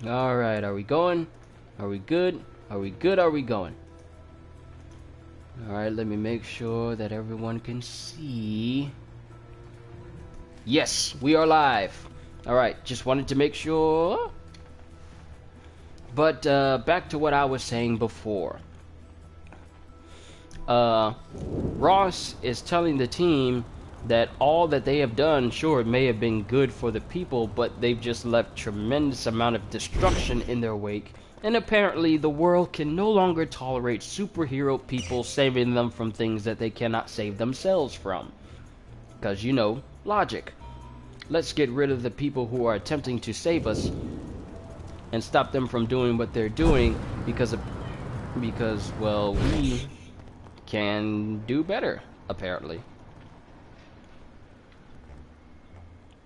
Alright, are we going? Are we good? Are we good? Are we going? Alright, let me make sure that everyone can see. Yes, we are live. Alright, just wanted to make sure. But back to what I was saying before. Ross is telling the team that all that they have done, sure, it may have been good for the people, but they've just left tremendous amount of destruction in their wake. And apparently the world can no longer tolerate superhero people saving them from things that they cannot save themselves from. Because, you know, logic. Let's get rid of the people who are attempting to save us and stop them from doing what they're doing because, well, we can do better, apparently.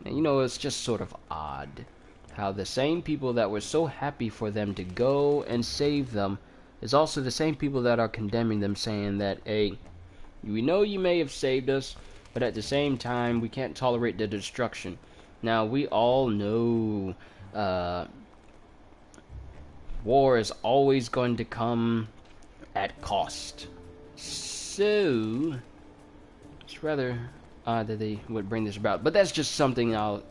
And you know, it's just sort of odd how the same people that were so happy for them to go and save them is also the same people that are condemning them, saying that, hey, we know you may have saved us, but at the same time, we can't tolerate the destruction. Now, we all know war is always going to come at cost. So, it's rather odd that they would bring this about. But that's just something I'll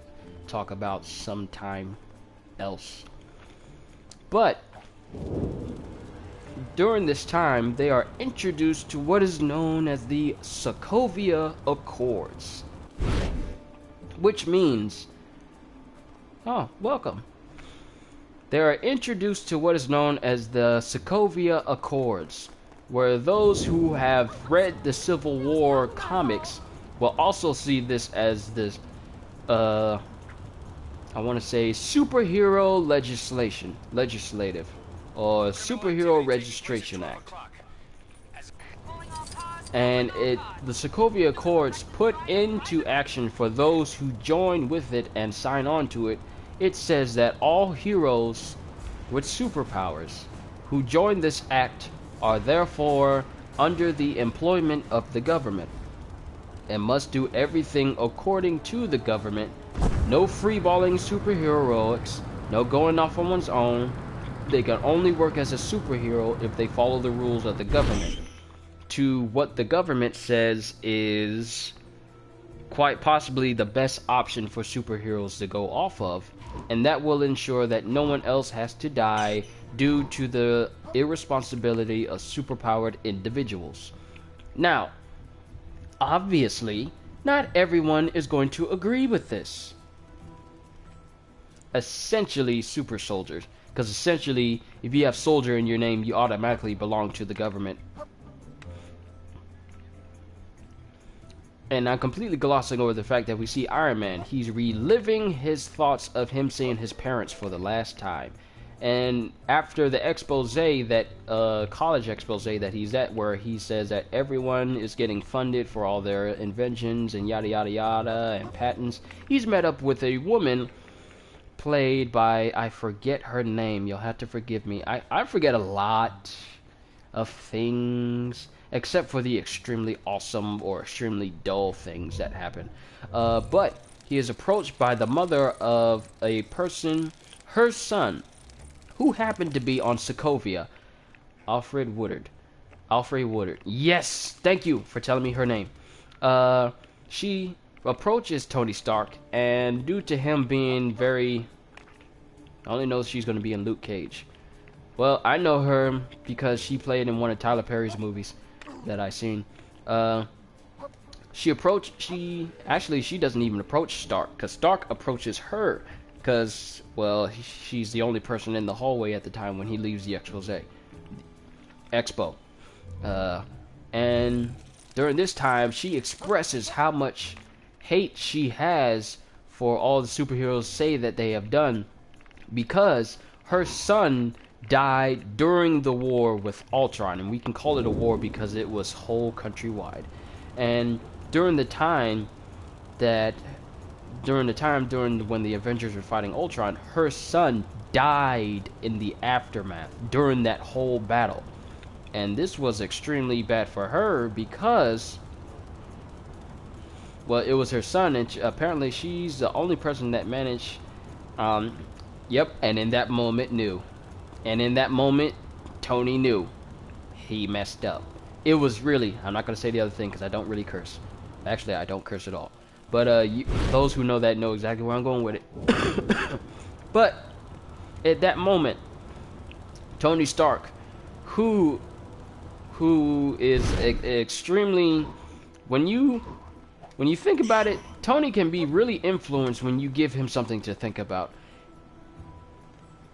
talk about sometime else. But during this time, they are introduced to what is known as the Sokovia Accords. Which means... Oh, welcome. They are introduced to what is known as the Sokovia Accords, where those who have read the Civil War comics will also see this as this, I want to say superhero legislative, or Superhero Registration Act. And the Sokovia Accords put into action for those who join with it and sign on to it. It says that all heroes with superpowers who join this act are therefore under the employment of the government and must do everything according to the government. No freeballing superheroics, no going off on one's own. They can only work as a superhero if they follow the rules of the government. To what the government says is quite possibly the best option for superheroes to go off of, and that will ensure that no one else has to die due to the irresponsibility of superpowered individuals. Now, obviously, not everyone is going to agree with this. Essentially, super soldiers. Because essentially, if you have soldier in your name, you automatically belong to the government. And I'm completely glossing over the fact that we see Iron Man. He's reliving his thoughts of him seeing his parents for the last time. And after the expose that, college expose that he's at, where he says that everyone is getting funded for all their inventions and yada yada yada and patents, he's met up with a woman played by, I forget her name, you'll have to forgive me. I forget a lot of things, except for the extremely awesome or extremely dull things that happen. But he is approached by the mother of a person, her son, who happened to be on Sokovia. Alfred Woodard. Yes, thank you for telling me her name. She approaches Tony Stark, and due to him being very... I only know she's going to be in Luke Cage. Well, I know her because she played in one of Tyler Perry's movies that I seen. She doesn't even approach Stark, because Stark approaches her, because, well, she's the only person in the hallway at the time when he leaves the expo. And during this time, she expresses how much hate she has for all the superheroes say that they have done, because her son died during the war with Ultron, and we can call it a war because it was whole countrywide. And during when the Avengers were fighting Ultron, her son died in the aftermath during that whole battle. And this was extremely bad for her because, well, it was her son, and apparently she's the only person that managed Yep, and in that moment knew. And in that moment, Tony knew he messed up. It was really, I'm not going to say the other thing because I don't really curse. Actually, I don't curse at all. But those who know that know exactly where I'm going with it. But at that moment, Tony Stark, who is extremely, when you think about it, Tony can be really influenced when you give him something to think about.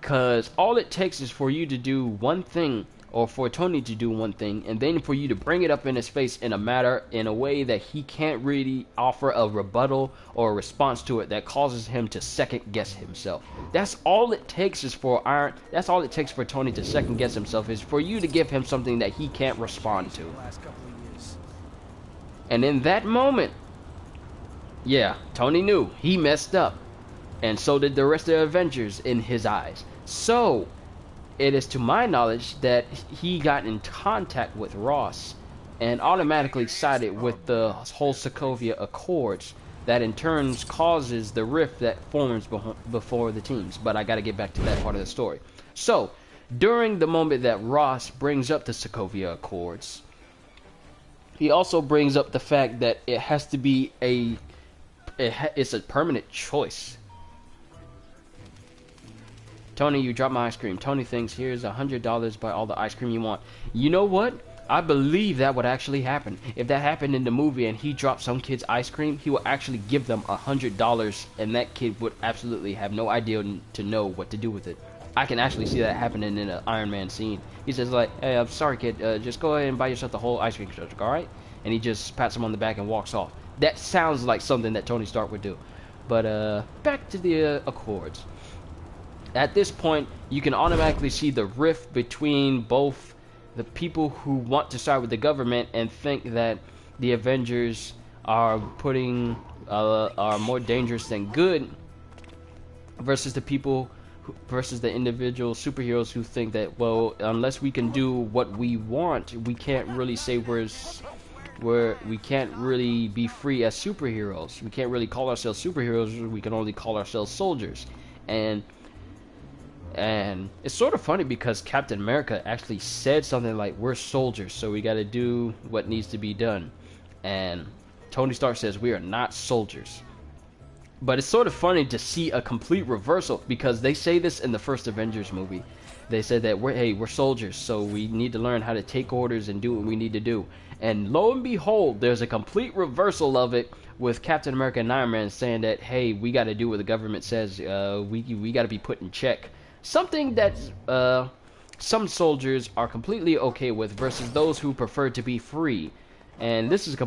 Because all it takes is for you to do one thing, or for Tony to do one thing, and then for you to bring it up in his face in a way that he can't really offer a rebuttal or a response to it that causes him to second guess himself. That's all it takes that's all it takes for Tony to second guess himself, is for you to give him something that he can't respond to. And in that moment, yeah, Tony knew he messed up. And so did the rest of the Avengers in his eyes. So, it is to my knowledge that he got in contact with Ross and automatically sided with the whole Sokovia Accords, that in turn causes the rift that forms before the teams. But I gotta get back to that part of the story. So, during the moment that Ross brings up the Sokovia Accords, he also brings up the fact that it has to be it's a permanent choice. Tony, you dropped my ice cream. Tony thinks, here's $100, buy all the ice cream you want. You know what? I believe that would actually happen. If that happened in the movie and he dropped some kid's ice cream, he will actually give them $100, and that kid would absolutely have no idea to know what to do with it. I can actually see that happening in an Iron Man scene. He says like, hey, I'm sorry kid, just go ahead and buy yourself the whole ice cream truck, alright? And he just pats him on the back and walks off. That sounds like something that Tony Stark would do. But back to the Accords. At this point, you can automatically see the rift between both the people who want to side with the government and think that the Avengers are are more dangerous than good, versus the people versus the individual superheroes who think that, well, unless we can do what we want, we can't really say we can't really be free as superheroes. We can't really call ourselves superheroes. We can only call ourselves soldiers. And it's sort of funny because Captain America actually said something like, we're soldiers, so we got to do what needs to be done. And Tony Stark says, we are not soldiers. But it's sort of funny to see a complete reversal, because they say this in the first Avengers movie. They said that we're soldiers, so we need to learn how to take orders and do what we need to do. And lo and behold, there's a complete reversal of it with Captain America and Iron Man saying that, hey, we got to do what the government says. We got to be put in check. Something that some soldiers are completely okay with, versus those who prefer to be free. And this is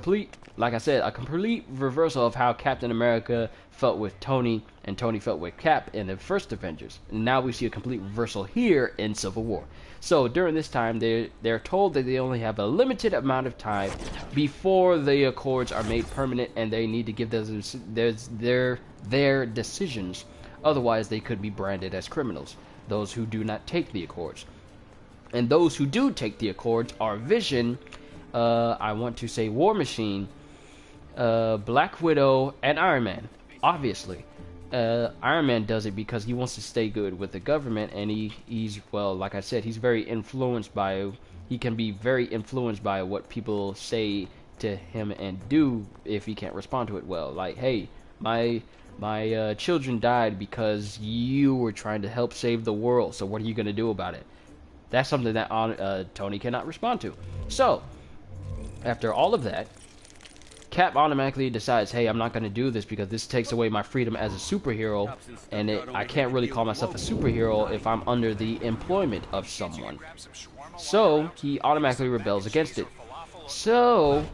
like I said, a complete reversal of how Captain America felt with Tony and Tony felt with Cap in the first Avengers. And now we see a complete reversal here in Civil War. So during this time, they're told that they only have a limited amount of time before the Accords are made permanent, and they need to give their decisions. Otherwise, they could be branded as criminals, those who do not take the Accords. And those who do take the Accords are Vision, I want to say War Machine, Black Widow, and Iron Man. Obviously, Iron Man does it because he wants to stay good with the government, and he's, well, like I said, he can be very influenced by what people say to him and do if he can't respond to it well. Like, hey, my children died because you were trying to help save the world, so what are you going to do about it? That's something that Tony cannot respond to. So, after all of that, Cap automatically decides, hey, I'm not going to do this because this takes away my freedom as a superhero, and I can't really call myself a superhero if I'm under the employment of someone. So, he automatically rebels against it. So,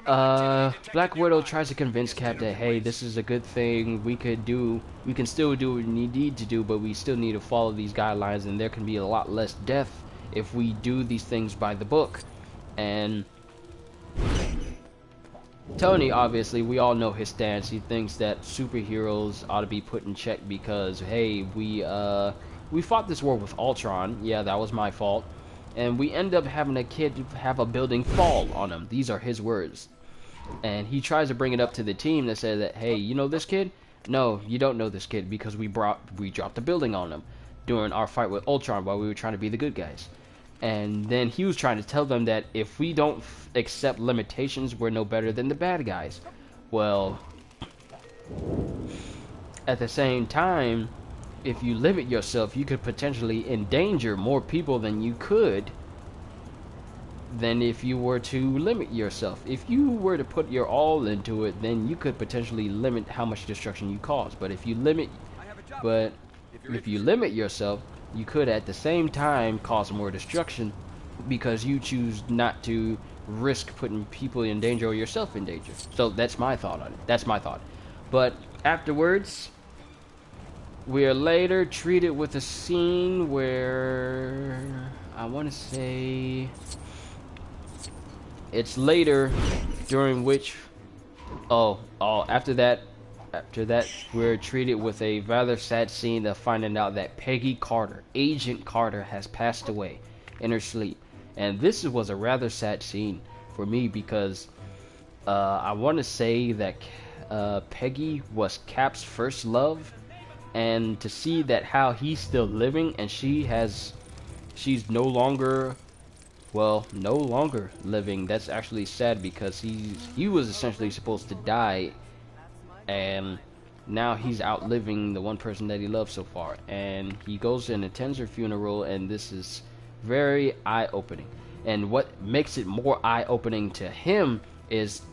Black Widow tries to convince Cap that, hey, this is a good thing, we can still do what we need to do, but we still need to follow these guidelines, and there can be a lot less death if we do these things by the book. And Tony, obviously, we all know his stance. He thinks that superheroes ought to be put in check because, hey, we fought this war with Ultron. Yeah, that was my fault. And we end up having a kid have a building fall on him. These are his words. And he tries to bring it up to the team that said that, hey, you know this kid? No, you don't know this kid because we dropped the building on him during our fight with Ultron while we were trying to be the good guys. And then he was trying to tell them that if we don't accept limitations, we're no better than the bad guys. Well, at the same time, if you limit yourself, you could potentially endanger more people than you could than if you were to limit yourself. If you were to put your all into it, then you could potentially limit how much destruction you cause. But if you limit yourself, you could at the same time cause more destruction because you choose not to risk putting people in danger or yourself in danger. So that's my thought on it. That's my thought. But afterwards, we are later treated with a scene where I want to say it's later during which after that we're treated with a rather sad scene of finding out that Peggy Carter, Agent Carter, has passed away in her sleep. And this was a rather sad scene for me because I want to say that Peggy was Cap's first love, and to see that how he's still living and she's no longer living, that's actually sad because he was essentially supposed to die, and now he's outliving the one person that he loved so far. And he goes and attends her funeral, and this is very eye-opening. And what makes it more eye-opening to him is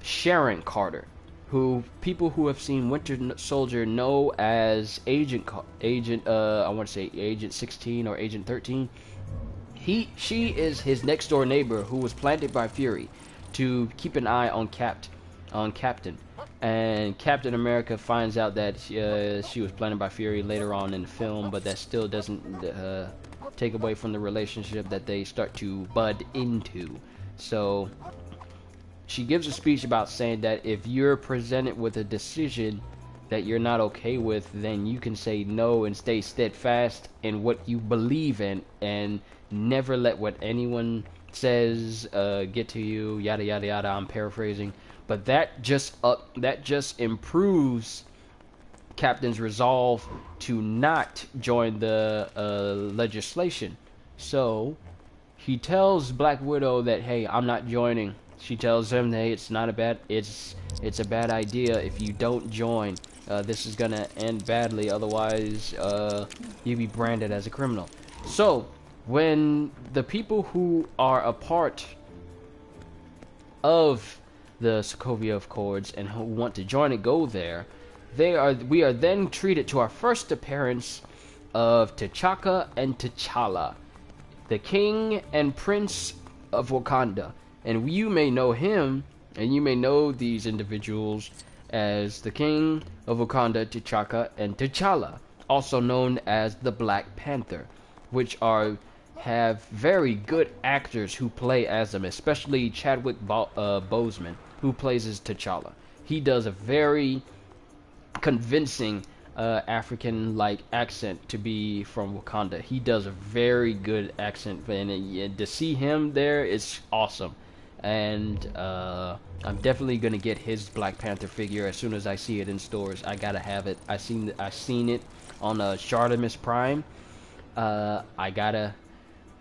Sharon Carter, who people who have seen Winter Soldier know as Agent I want to say Agent 16 or Agent 13. She is his next door neighbor who was planted by Fury to keep an eye on Captain. And Captain America finds out that she was planted by Fury later on in the film, but that still doesn't take away from the relationship that they start to bud into. So she gives a speech about saying that if you're presented with a decision that you're not okay with, then you can say no and stay steadfast in what you believe in, and never let what anyone says get to you, yada yada yada. I'm paraphrasing, but that just improves Captain's resolve to not join the legislation. So he tells Black Widow that, hey, I'm not joining. She tells him, hey, it's a bad idea if you don't join. This is gonna end badly, otherwise you'll be branded as a criminal. So when the people who are a part of the Sokovia Accords and who want to join it go there, we are then treated to our first appearance of T'Chaka and T'Challa, the King and Prince of Wakanda. And you may know him, and you may know these individuals as the King of Wakanda, T'Chaka, and T'Challa, also known as the Black Panther, which have very good actors who play as them, especially Chadwick Boseman, who plays as T'Challa. He does a very convincing African-like accent to be from Wakanda. He does a very good accent, and to see him there is awesome. And I'm definitely gonna get his Black Panther figure as soon as I see it in stores. I gotta have it. I seen it on Shardamus Prime. I gotta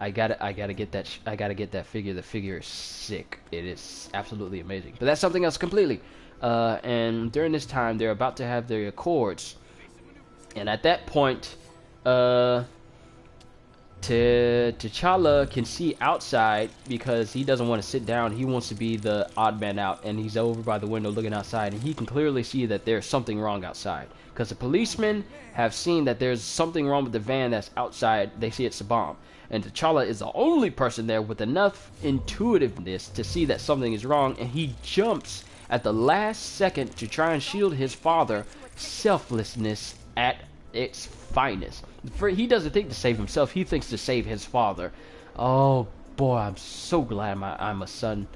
get that. I gotta get that figure. The figure is sick. It is absolutely amazing. But that's something else completely. And during this time, they're about to have their accords, and at that point, T'Challa can see outside because he doesn't want to sit down. He wants to be the odd man out, and he's over by the window looking outside, and he can clearly see that there's something wrong outside because the policemen have seen that there's something wrong with the van that's outside. They see it's a bomb, and T'Challa is the only person there with enough intuitiveness to see that something is wrong, and he jumps at the last second to try and shield his father. Selflessness at its finest. He doesn't think to save himself, he thinks to save his father. Oh boy, I'm so glad I'm a son,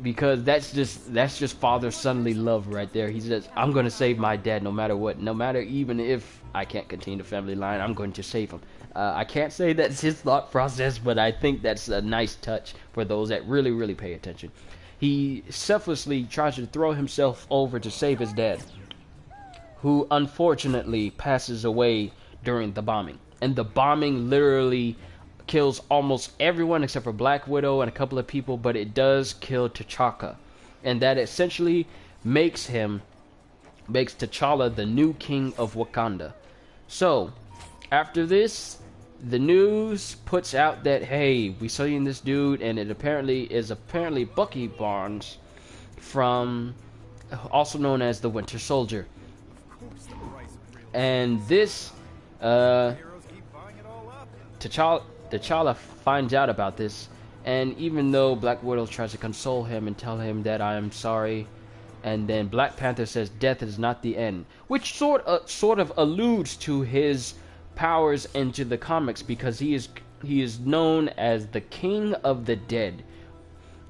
because that's just father-sonly love right there. He says, I'm going to save my dad no matter what, no matter even if I can't continue the family line, I'm going to save him. I can't say that's his thought process, but I think that's a nice touch for those that really, really pay attention. He selflessly tries to throw himself over to save his dad. who unfortunately passes away during the bombing. And the bombing literally kills almost everyone except for Black Widow and a couple of people, but it does kill T'Chaka. And that essentially makes T'Challa the new king of Wakanda. So, after this, the news puts out that, hey, we seen this dude, and it is apparently Bucky Barnes, from, also known as the Winter Soldier. And this, T'Challa finds out about this, and even though Black Widow tries to console him and tell him that I am sorry, and then Black Panther says death is not the end, which sort of alludes to his powers into the comics, because he is known as the King of the Dead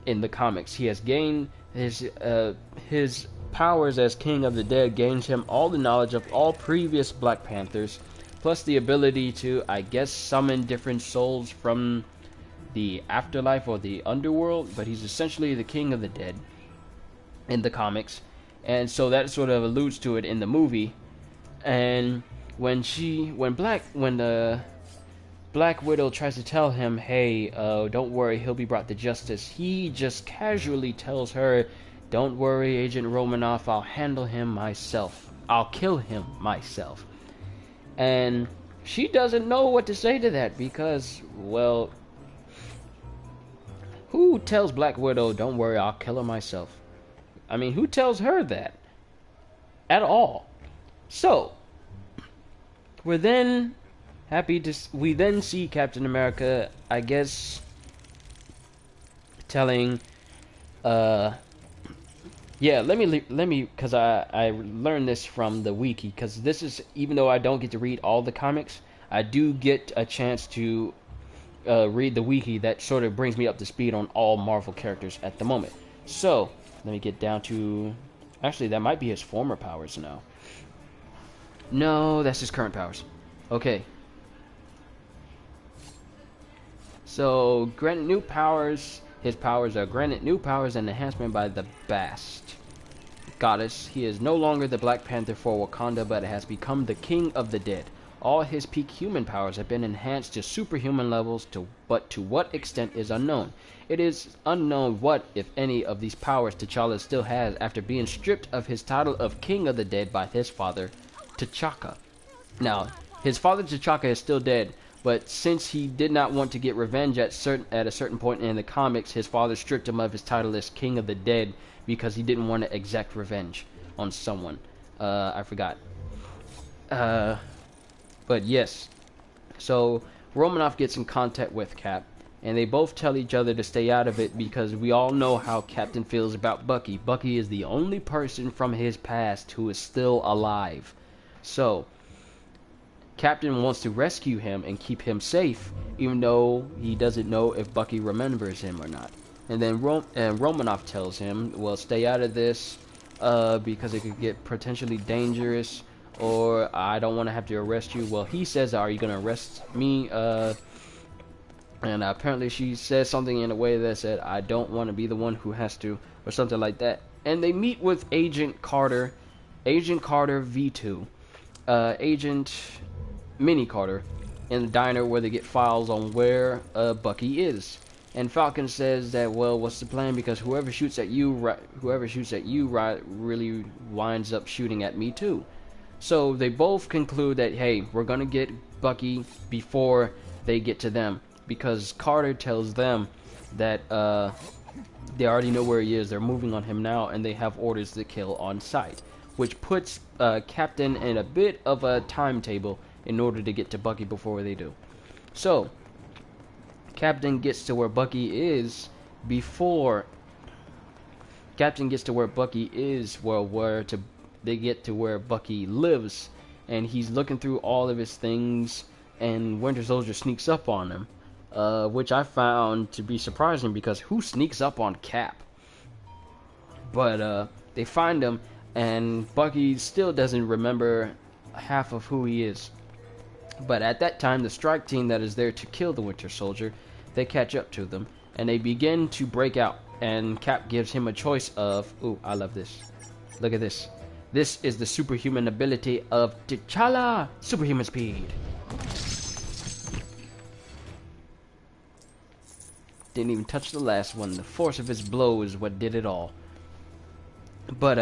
in the comics. He has gained his powers as King of the Dead gains him all the knowledge of all previous Black Panthers, plus the ability to, I guess, summon different souls from the afterlife or the underworld, but he's essentially the King of the Dead in the comics. And so that sort of alludes to it in the movie. And when the Black Widow tries to tell him, hey, don't worry, he'll be brought to justice, he just casually tells her, don't worry, Agent Romanoff, I'll handle him myself. I'll kill him myself. And she doesn't know what to say to that, because, well, who tells Black Widow, don't worry, I'll kill her myself? I mean, who tells her that? At all. So, we then see Captain America, I guess, telling, yeah, let me, because I learned this from the wiki, because this is, even though I don't get to read all the comics, I do get a chance to read the wiki that sort of brings me up to speed on all Marvel characters at the moment. So, let me get down to, actually, that might be his former powers now. No, that's his current powers. Okay. So, granted new powers. His powers are granted new powers and enhancement by the Bast goddess. He is no longer the Black Panther for Wakanda, but has become the King of the Dead. All his peak human powers have been enhanced to superhuman levels, but to what extent is unknown. It is unknown what, if any, of these powers T'Challa still has after being stripped of his title of King of the Dead by his father, T'Chaka. Now, his father T'Chaka is still dead, but since he did not want to get revenge at a certain point in the comics, his father stripped him of his title as King of the Dead because he didn't want to exact revenge on someone. I forgot. But yes. So, Romanoff gets in contact with Cap, and they both tell each other to stay out of it because we all know how Captain feels about Bucky. Bucky is the only person from his past who is still alive. So, Captain wants to rescue him and keep him safe, even though he doesn't know if Bucky remembers him or not. And then Romanoff tells him, well, stay out of this because it could get potentially dangerous, or I don't want to have to arrest you. Well, he says, are you going to arrest me? And apparently she says something in a way that said, I don't want to be the one who has to, or something like that. And they meet with Agent Carter V2, Agent Mini Carter, in the diner where they get files on where Bucky is. And Falcon says that, well, what's the plan? Because whoever shoots at you really winds up shooting at me too. So they both conclude that, hey, we're gonna get Bucky before they get to them, because Carter tells them that they already know where he is. They're moving on him now, and they have orders to kill on sight, which puts Captain in a bit of a timetable in order to get to Bucky before they do. So, Captain gets to where Bucky is before... Captain gets to where Bucky is, they get to where Bucky lives, and he's looking through all of his things, and Winter Soldier sneaks up on him, which I found to be surprising, because who sneaks up on Cap? But, they find him, and Bucky still doesn't remember half of who he is. But at that time, the strike team that is there to kill the Winter Soldier, they catch up to them, and they begin to break out, and Cap gives him a choice of, ooh, I love this. Look at this. This is the superhuman ability of T'Challa, superhuman speed. Didn't even touch the last one. The force of his blow is what did it all. But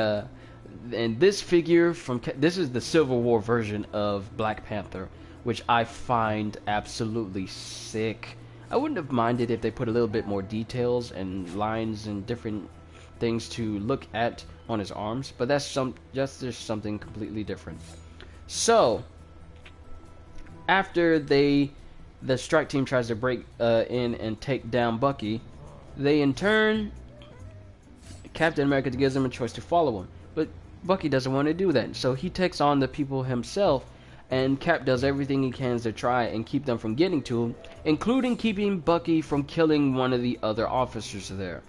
and this figure this is the Civil War version of Black Panther, which I find absolutely sick. I wouldn't have minded if they put a little bit more details and lines and different things to look at on his arms, but that's just something completely different. So after the strike team tries to break in and take down Bucky, they in turn, Captain America gives them a choice to follow him, but Bucky doesn't want to do that, so he takes on the people himself, and Cap does everything he can to try and keep them from getting to him, including keeping Bucky from killing one of the other officers there.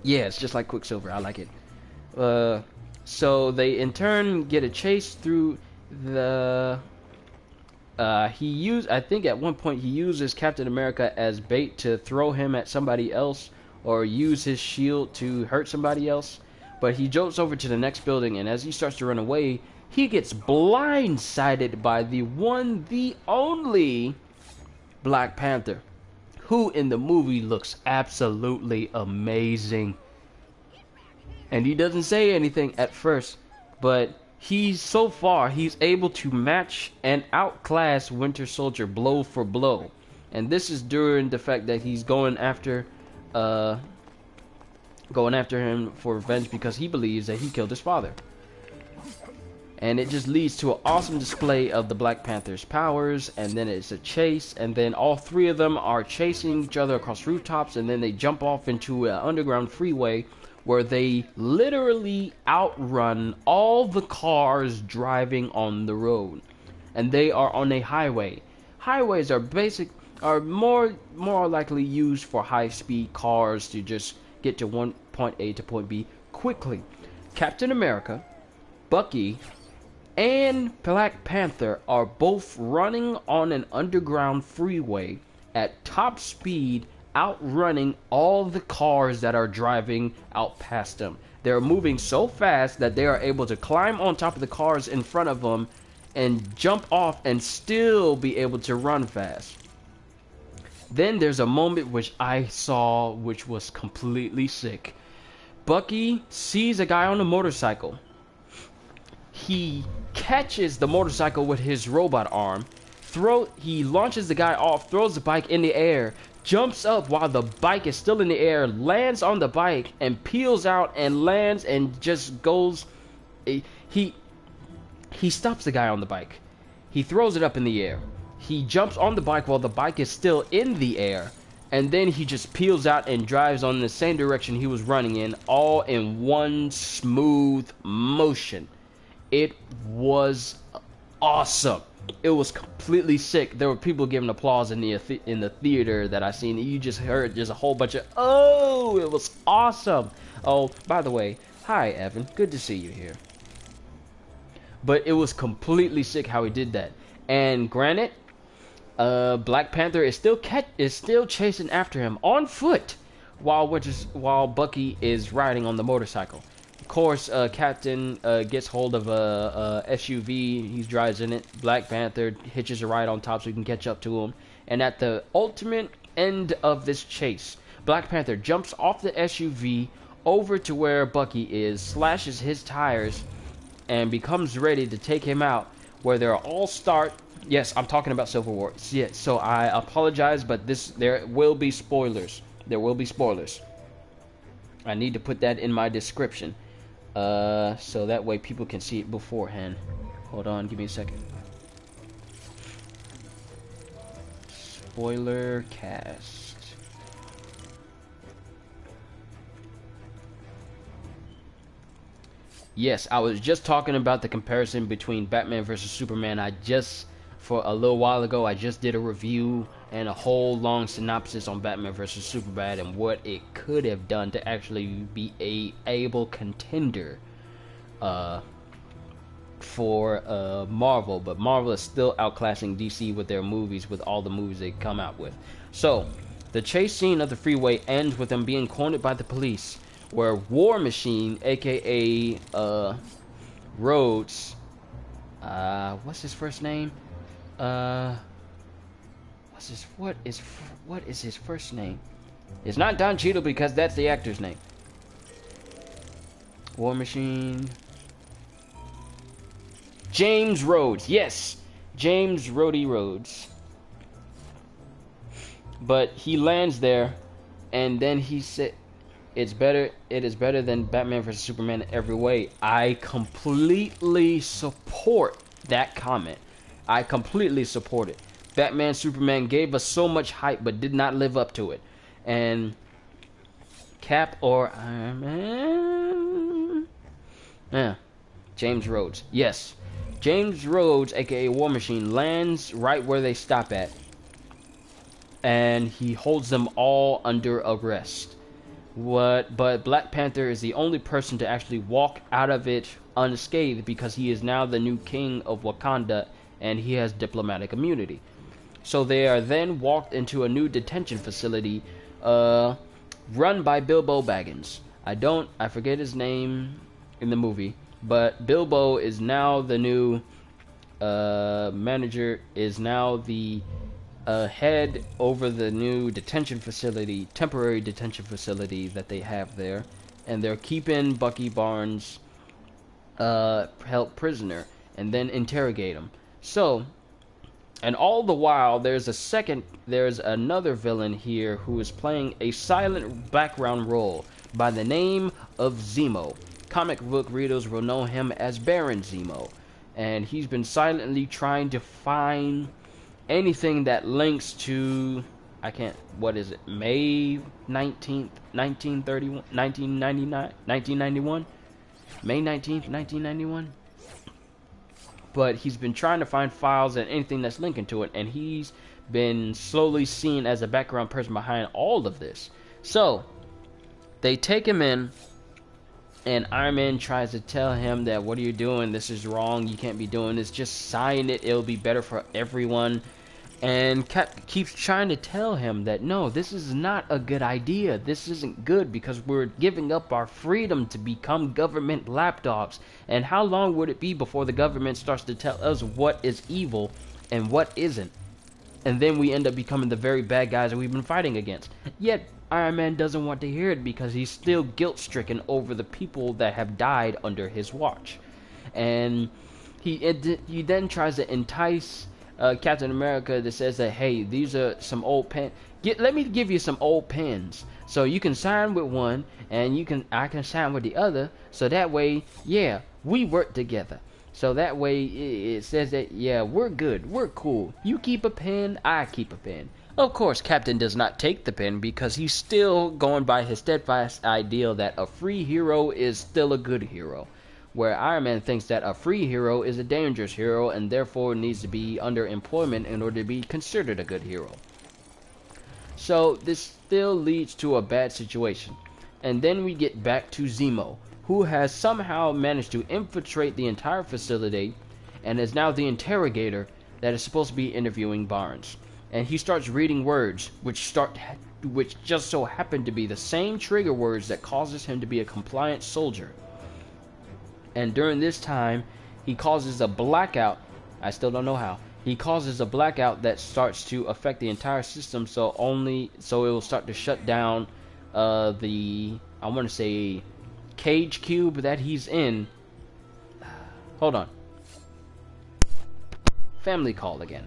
Yeah, it's just like Quicksilver. I like it. So they in turn get a chase through the. I think at one point he uses Captain America as bait to throw him at somebody else, or use his shield to hurt somebody else. But he jumps over to the next building, and as he starts to run away, he gets blindsided by the one, the only Black Panther, who in the movie looks absolutely amazing. And he doesn't say anything at first, but he's able to match and outclass Winter Soldier blow for blow. And this is during the fact that he's going after him for revenge because he believes that he killed his father. And it just leads to an awesome display of the Black Panther's powers, and then it's a chase, and then all three of them are chasing each other across rooftops, and then they jump off into an underground freeway where they literally outrun all the cars driving on the road. And they are on a highway. Highways are more likely used for high-speed cars to just get to point A to point B quickly. Captain America, Bucky, and Black Panther are both running on an underground freeway at top speed, outrunning all the cars that are driving out past them. They're moving so fast that they are able to climb on top of the cars in front of them and jump off and still be able to run fast. Then there's a moment which I saw which was completely sick. Bucky sees a guy on a motorcycle. He catches the motorcycle with his robot arm. He launches the guy off, throws the bike in the air, jumps up while the bike is still in the air, lands on the bike, and peels out and lands and just goes. He stops the guy on the bike. He throws it up in the air. He jumps on the bike while the bike is still in the air, and then he just peels out and drives on the same direction he was running in, all in one smooth motion. It was awesome. It was completely sick. There were people giving applause in the theater that I seen. You just heard just a whole bunch of, oh, it was awesome. Oh, by the way, hi Evan, good to see you here. But it was completely sick how he did that. And granted, Black Panther is still chasing after him on foot, while Bucky is riding on the motorcycle. Of course, Captain gets hold of a SUV. He drives in it. Black Panther hitches a ride on top so he can catch up to him. And at the ultimate end of this chase, Black Panther jumps off the SUV over to where Bucky is, slashes his tires, and becomes ready to take him out. Where they're all start. Yes, I'm talking about Civil War. Yeah, so I apologize, but there will be spoilers. There will be spoilers. I need to put that in my description. So that way people can see it beforehand. Hold on, give me a second. Spoilercast. Yes, I was just talking about the comparison between Batman vs. Superman. For a little while ago, I just did a review and a whole long synopsis on Batman vs. Superman and what it could have done to actually be a able contender for Marvel. But Marvel is still outclassing DC with their movies, with all the movies they come out with. So, the chase scene of the freeway ends with them being cornered by the police, where War Machine, aka Rhodes, what's his first name? What is his first name? It's not Don Cheadle because that's the actor's name. War Machine. James Rhodes. Yes, James Rhodey Rhodes. But he lands there, and then he said, "It is better than Batman vs Superman in every way." I completely support that comment. I completely support it. Batman Superman gave us so much hype, but did not live up to it. And Cap or Iron Man? Yeah, James Rhodes. Yes, James Rhodes, aka War Machine, lands right where they stop at, and he holds them all under arrest. But Black Panther is the only person to actually walk out of it unscathed because he is now the new king of Wakanda and he has diplomatic immunity. So they are then walked into a new detention facility run by Bilbo Baggins. I forget his name in the movie, but Bilbo is now the new manager, is now the head over the new detention facility, temporary detention facility that they have there, and they're keeping Bucky Barnes held prisoner and then interrogate him. So, and all the while, there's another villain here who is playing a silent background role by the name of Zemo. Comic book readers will know him as Baron Zemo, and he's been silently trying to find anything that links to, May 19th, 1991? May 19th, 1991? But he's been trying to find files and anything that's linking to it, and he's been slowly seen as a background person behind all of this. So, they take him in, and Iron Man tries to tell him that, what are you doing? This is wrong. You can't be doing this. Just sign it. It'll be better for everyone. And Cap keeps trying to tell him that, no, this is not a good idea. This isn't good because we're giving up our freedom to become government lapdogs. And how long would it be before the government starts to tell us what is evil and what isn't? And then we end up becoming the very bad guys that we've been fighting against. Yet Iron Man doesn't want to hear it because he's still guilt-stricken over the people that have died under his watch. And he then tries to entice Captain America that says that, hey, these are some old pens. Let me give you some old pens, so you can sign with one, and I can sign with the other. So that way, yeah, we work together. So that way, it says that, yeah, we're good, we're cool. You keep a pen, I keep a pen. Of course, Captain does not take the pen because he's still going by his steadfast ideal that a free hero is still a good hero, where Iron Man thinks that a free hero is a dangerous hero and therefore needs to be under employment in order to be considered a good hero. So this still leads to a bad situation. And then we get back to Zemo, who has somehow managed to infiltrate the entire facility and is now the interrogator that is supposed to be interviewing Barnes. And he starts reading words which just so happen to be the same trigger words that causes him to be a compliant soldier. And during this time, he causes a blackout. I still don't know how. He causes a blackout that starts to affect the entire system, so it will start to shut down cage cube that he's in. Hold on. Family call again.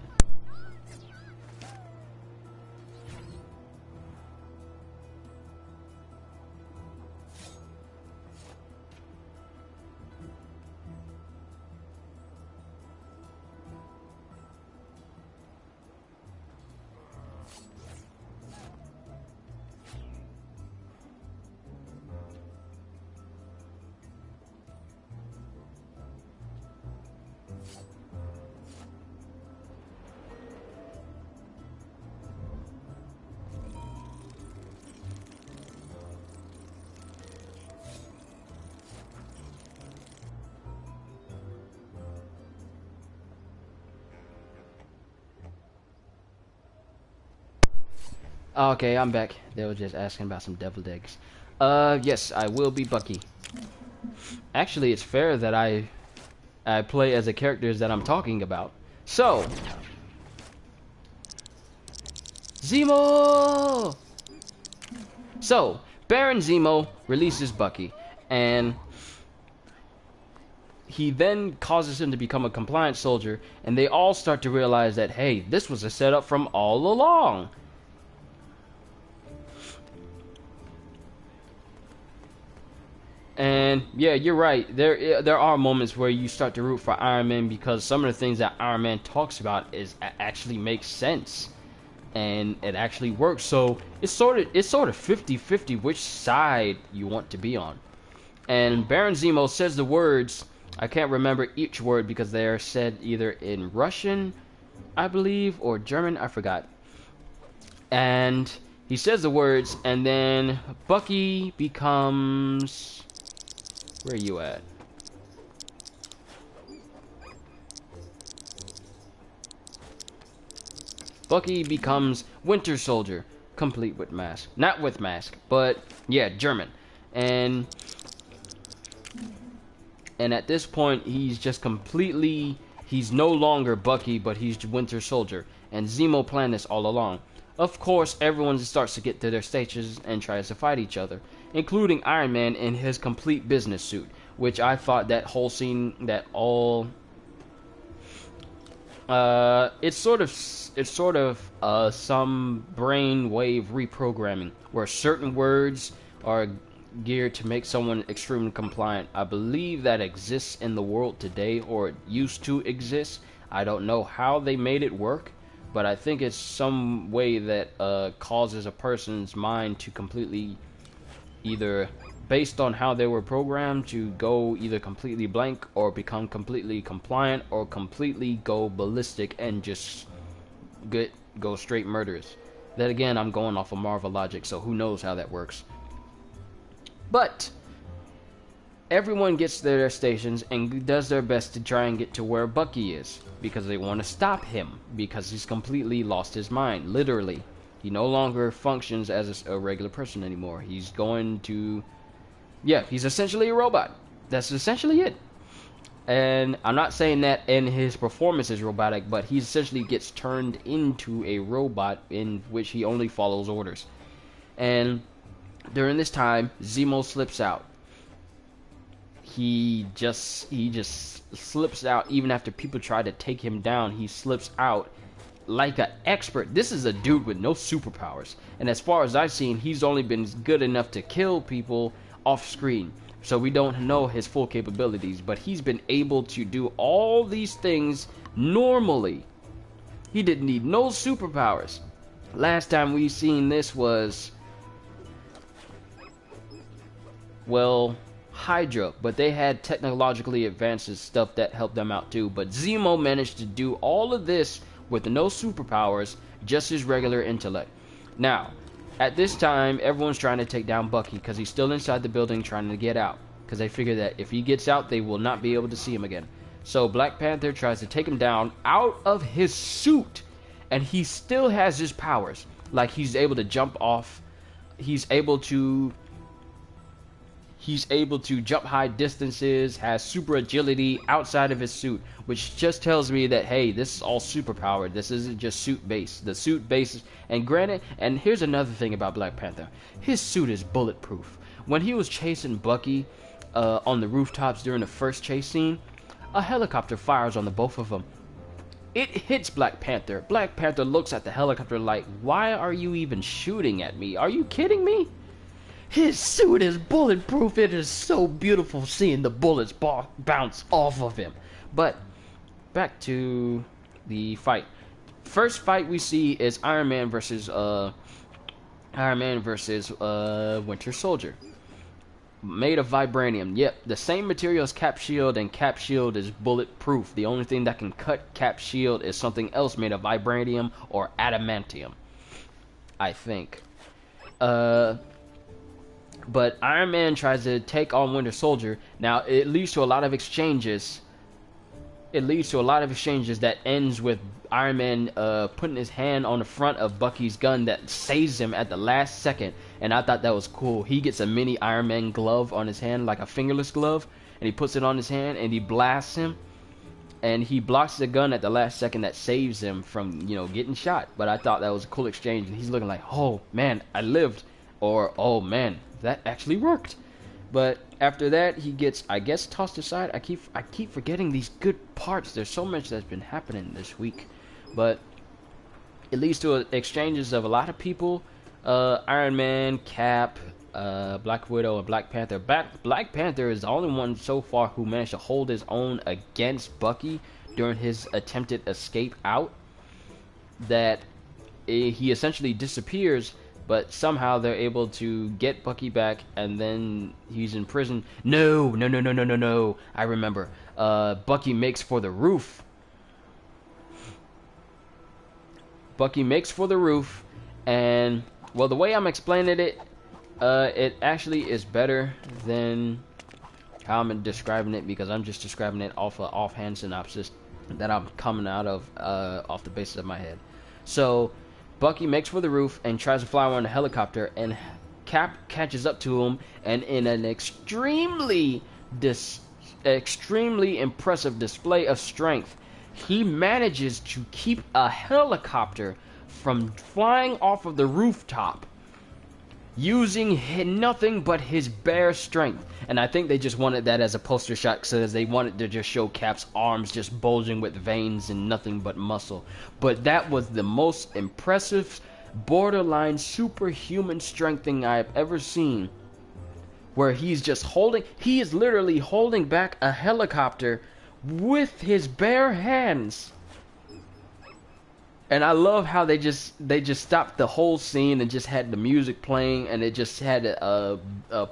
Okay, I'm back. They were just asking about some deviled eggs. Yes, I will be Bucky. Actually, it's fair that I play as the characters that I'm talking about. So, Zemo! So, Baron Zemo releases Bucky, and he then causes him to become a compliant soldier, and they all start to realize that, hey, this was a setup from all along. And yeah, you're right. There are moments where you start to root for Iron Man because some of the things that Iron Man talks about actually makes sense, and it actually works. So it's sort of 50-50 which side you want to be on. And Baron Zemo says the words. I can't remember each word because they are said either in Russian, I believe, or German. I forgot. And he says the words, and then Bucky becomes. Where are you at? Bucky becomes Winter Soldier, complete with mask. Not with mask, but yeah, German. And at this point, he's just completely. He's no longer Bucky, but he's Winter Soldier. And Zemo planned this all along. Of course, everyone starts to get to their stations and tries to fight each other, including Iron Man in his complete business suit, which I thought that whole scene, that all, it's sort of some brainwave reprogramming where certain words are geared to make someone extremely compliant. I believe that exists in the world today, or it used to exist. I don't know how they made it work, but I think it's some way that causes a person's mind to completely, either based on how they were programmed, to go either completely blank or become completely compliant or completely go ballistic and just go straight murderous. Then again, I'm going off of Marvel logic, so who knows how that works. But everyone gets to their stations and does their best to try and get to where Bucky is, because they want to stop him, because he's completely lost his mind, literally. He no longer functions as a regular person anymore. He's going to... yeah, he's essentially a robot. That's essentially it. And I'm not saying that in his performance is robotic, but he essentially gets turned into a robot in which he only follows orders. And during this time, Zemo slips out. He just slips out. Even after people try to take him down, he slips out like an expert. This is a dude with no superpowers, and as far as I've seen, he's only been good enough to kill people off screen, so we don't know his full capabilities, but he's been able to do all these things normally. He didn't need no superpowers. Last time we seen this was, well, Hydra, but they had technologically advanced stuff that helped them out too. But Zemo managed to do all of this with no superpowers, just his regular intellect. Now, at this time, everyone's trying to take down Bucky because he's still inside the building trying to get out, because they figure that if he gets out, they will not be able to see him again. So Black Panther tries to take him down out of his suit, and he still has his powers. Like, he's able to jump off, he's able to jump high distances, has super agility outside of his suit, which just tells me that, hey, this is all superpowered. This isn't just suit based. The suit base, and granted, and here's another thing about Black Panther, his suit is bulletproof. When he was chasing Bucky on the rooftops during the first chase scene, a helicopter fires on the both of them. It hits Black Panther. Black Panther looks at the helicopter like, why are you even shooting at me? Are you kidding me? His suit is bulletproof. It is so beautiful seeing the bullets bounce off of him. But back to the fight. First fight we see is Iron Man versus Winter Soldier. Made of vibranium. Yep, the same material as Cap's shield, and Cap's shield is bulletproof. The only thing that can cut Cap's shield is something else made of vibranium or adamantium, I think. But Iron Man tries to take on Winter Soldier. Now, it leads to a lot of exchanges. it leads to a lot of exchanges that ends with Iron Man putting his hand on the front of Bucky's gun that saves him at the last second. And I thought that was cool. He gets a mini Iron Man glove on his hand, like a fingerless glove, and he puts it on his hand and he blasts him. And he blocks the gun at the last second that saves him from, you know, getting shot. But I thought that was a cool exchange. And he's looking like, oh, man, I lived. Or, oh, man, that actually worked. But after that, he gets, I guess, tossed aside. I keep forgetting these good parts. There's so much that's been happening this week. But it leads to exchanges of a lot of people. Iron Man, Cap, Black Widow, and Black Panther. Black Panther is the only one so far who managed to hold his own against Bucky during his attempted escape out. That he essentially disappears, but somehow they're able to get Bucky back, and then he's in prison. No. I remember. Bucky makes for the roof. Bucky makes for the roof, and, well, the way I'm explaining it, it actually is better than how I'm describing it, because I'm just describing it off an offhand synopsis that I'm coming out of off the basis of my head. So Bucky makes for the roof and tries to fly around a helicopter, and Cap catches up to him, and in an extremely impressive display of strength, he manages to keep a helicopter from flying off of the rooftop using nothing but his bare strength. And I think they just wanted that as a poster shot, because they wanted to just show Cap's arms just bulging with veins and nothing but muscle. But that was the most impressive, borderline superhuman strength thing I've ever seen, where he is literally holding back a helicopter with his bare hands. And I love how they just stopped the whole scene and just had the music playing, and it just had a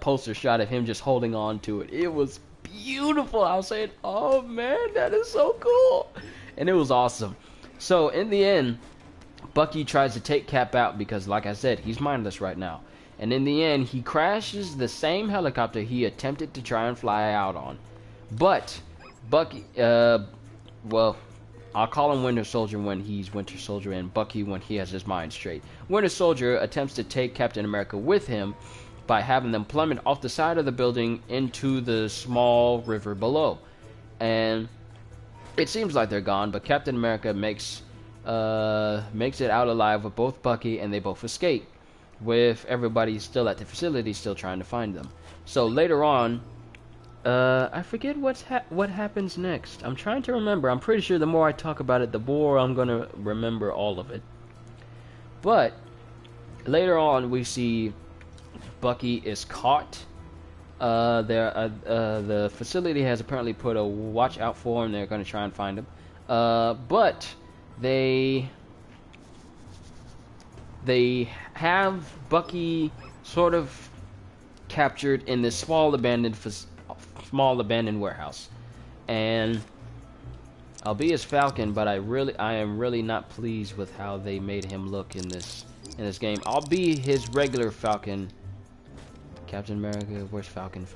poster shot of him just holding on to it. It was beautiful. I was saying, oh man, that is so cool. And it was awesome. So in the end, Bucky tries to take Cap out because, like I said, he's mindless right now. And in the end, he crashes the same helicopter he attempted to try and fly out on. But Bucky, well, I'll call him Winter Soldier when he's Winter Soldier, and Bucky when he has his mind straight. Winter Soldier attempts to take Captain America with him by having them plummet off the side of the building into the small river below. And it seems like they're gone, but Captain America makes it out alive with both Bucky, and they both escape, with everybody still at the facility still trying to find them. So later on, I forget what happens next. I'm trying to remember. I'm pretty sure the more I talk about it, the more I'm gonna remember all of it. But later on, we see Bucky is caught. The facility has apparently put a watch out for him. They're gonna try and find him. But they have Bucky sort of captured in this small abandoned warehouse, and I'll be his Falcon, but I am really not pleased with how they made him look in this game. I'll be his regular Falcon. Captain America, where's Falcon?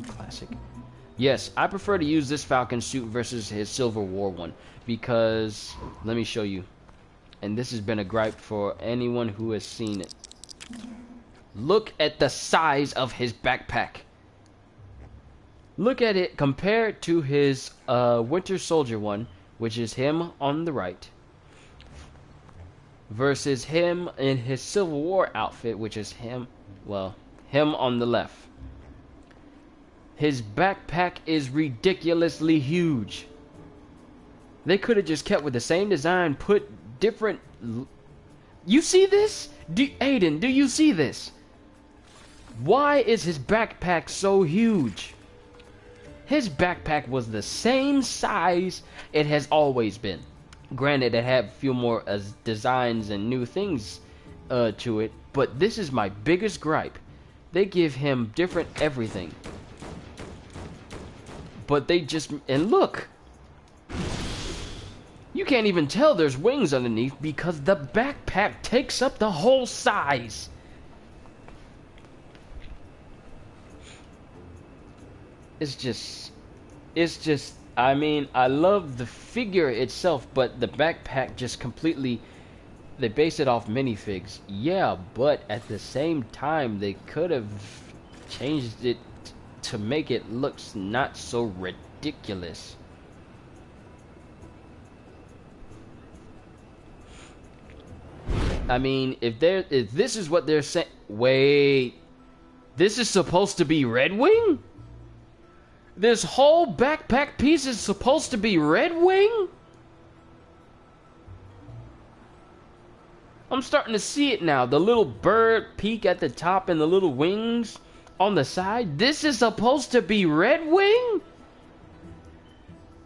Classic. Yes, I prefer to use this Falcon suit versus his Civil War one, because let me show you. And this has been a gripe for anyone who has seen it. Look at the size of his backpack. Look at it compared to his Winter Soldier one, which is him on the right, versus him in his Civil War outfit, which is him on the left. His backpack is ridiculously huge. They could have just kept with the same design, put different... You see this? Aiden, do you see this? Why is his backpack so huge? His backpack was the same size it has always been. Granted, it had a few more designs and new things to it, but this is my biggest gripe. They give him different everything. But they just... And look! You can't even tell there's wings underneath because the backpack takes up the whole size. It's just It's just, I mean, I love the figure itself, but the backpack just completely, they base it off minifigs. Yeah, but at the same time, they could have changed it to make it look not so ridiculous. I mean, if this is what they're saying, wait, this is supposed to be Red Wing? This whole backpack piece is supposed to be Red Wing? I'm starting to see it now. The little bird peak at the top and the little wings on the side. This is supposed to be Red Wing?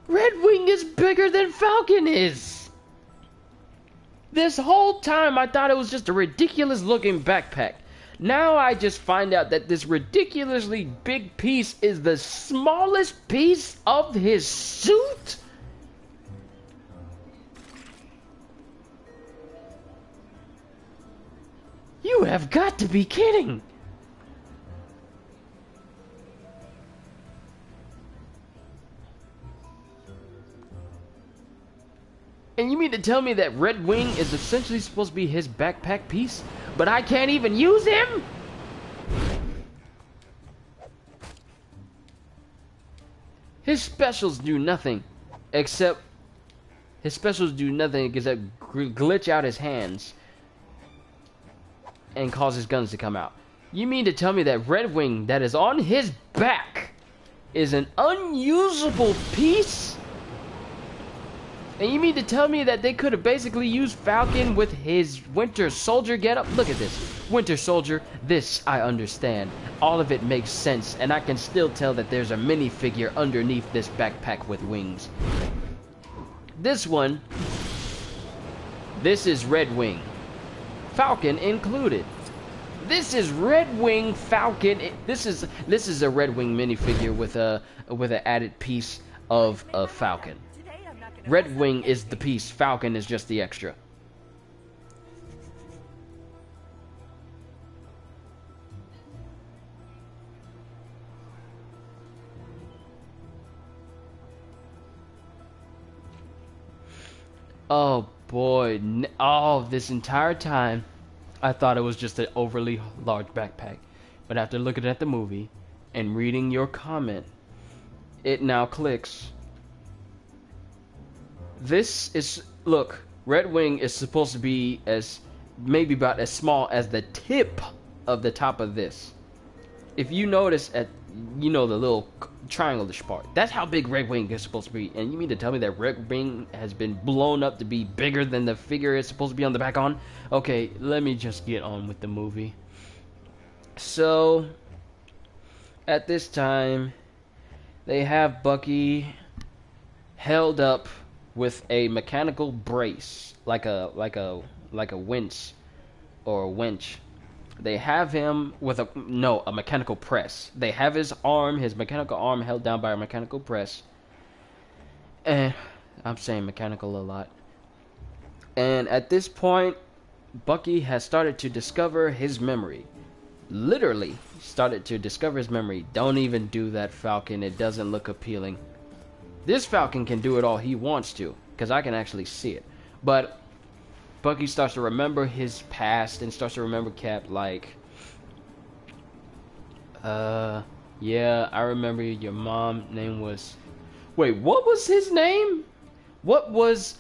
Red Wing is bigger than Falcon is. This whole time I thought it was just a ridiculous looking backpack. Now I just find out that this ridiculously big piece is the smallest piece of his suit? You have got to be kidding! And you mean to tell me that Red Wing is essentially supposed to be his backpack piece, but I can't even use him? His specials do nothing except glitch out his hands and cause his guns to come out. You mean to tell me that Red Wing that is on his back is an unusable piece? And you mean to tell me that they could have basically used Falcon with his Winter Soldier getup? Look at this. Winter Soldier, this I understand. All of it makes sense, and I can still tell that there's a minifigure underneath this backpack with wings. This one, this is Red Wing. Falcon included. This is Red Wing Falcon. This is a Red Wing minifigure with an added piece of a Falcon. Red Wing is the piece, Falcon is just the extra. Oh boy, oh, this entire time I thought it was just an overly large backpack. But after looking at the movie and reading your comment, it now clicks. This is, look, Red Wing is supposed to be maybe about as small as the tip of the top of this. If you notice the little triangle-ish part, that's how big Red Wing is supposed to be. And you mean to tell me that Red Wing has been blown up to be bigger than the figure it's supposed to be on the back on? Okay, let me just get on with the movie. So, at this time, they have Bucky held up with a mechanical brace, like a winch or a winch. They have him with a mechanical press. They have his mechanical arm held down by a mechanical press. And I'm saying mechanical a lot. And at this point, Bucky has started to discover his memory. Literally started to discover his memory. Don't even do that, Falcon. It doesn't look appealing. This Falcon can do it all he wants to, because I can actually see it. But Bucky starts to remember his past and starts to remember Cap like, yeah, I remember your mom name was, wait, what was his name? What was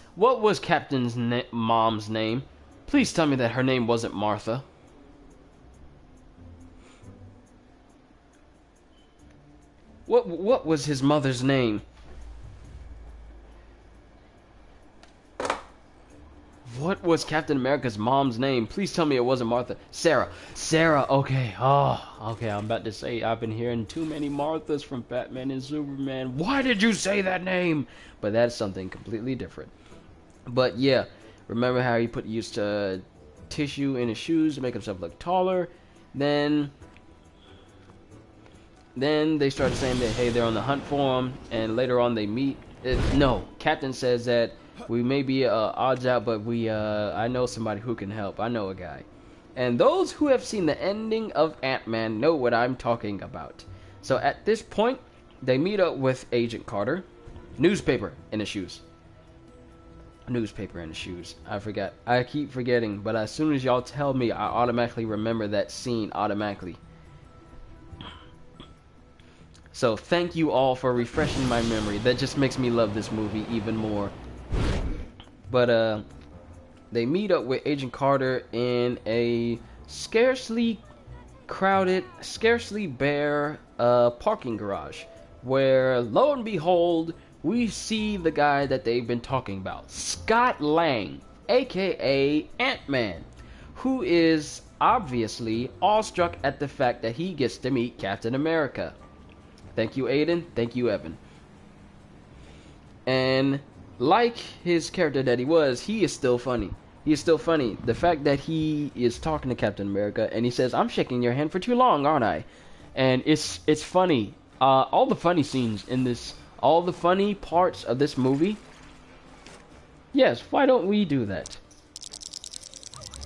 Captain's mom's name? Please tell me that her name wasn't Martha. What was his mother's name? What was Captain America's mom's name? Please tell me it wasn't Martha. Sarah. Sarah, okay. Oh, okay, I'm about to say I've been hearing too many Marthas from Batman and Superman. Why did you say that name? But that's something completely different. But yeah, remember how he used tissue in his shoes to make himself look taller? Then they started saying that, hey, they're on the hunt for him, and later on they meet. No, Captain says that we may be odds out, but I know somebody who can help. I know a guy. And those who have seen the ending of Ant-Man know what I'm talking about. So at this point, they meet up with Agent Carter. Newspaper in his shoes. Newspaper in his shoes. I forgot. I keep forgetting, but as soon as y'all tell me, I automatically remember that scene automatically. So thank you all for refreshing my memory. That just makes me love this movie even more. But they meet up with Agent Carter in a scarcely crowded, scarcely bare parking garage, where lo and behold, we see the guy that they've been talking about, Scott Lang, aka Ant-Man, who is obviously awestruck at the fact that he gets to meet Captain America. Thank you, Aiden. Thank you, Evan. And like his character that he is still funny. He is still funny. The fact that he is talking to Captain America and he says, "I'm shaking your hand for too long, aren't I?" And it's funny. All the funny scenes in this, all the funny parts of this movie. Yes, why don't we do that?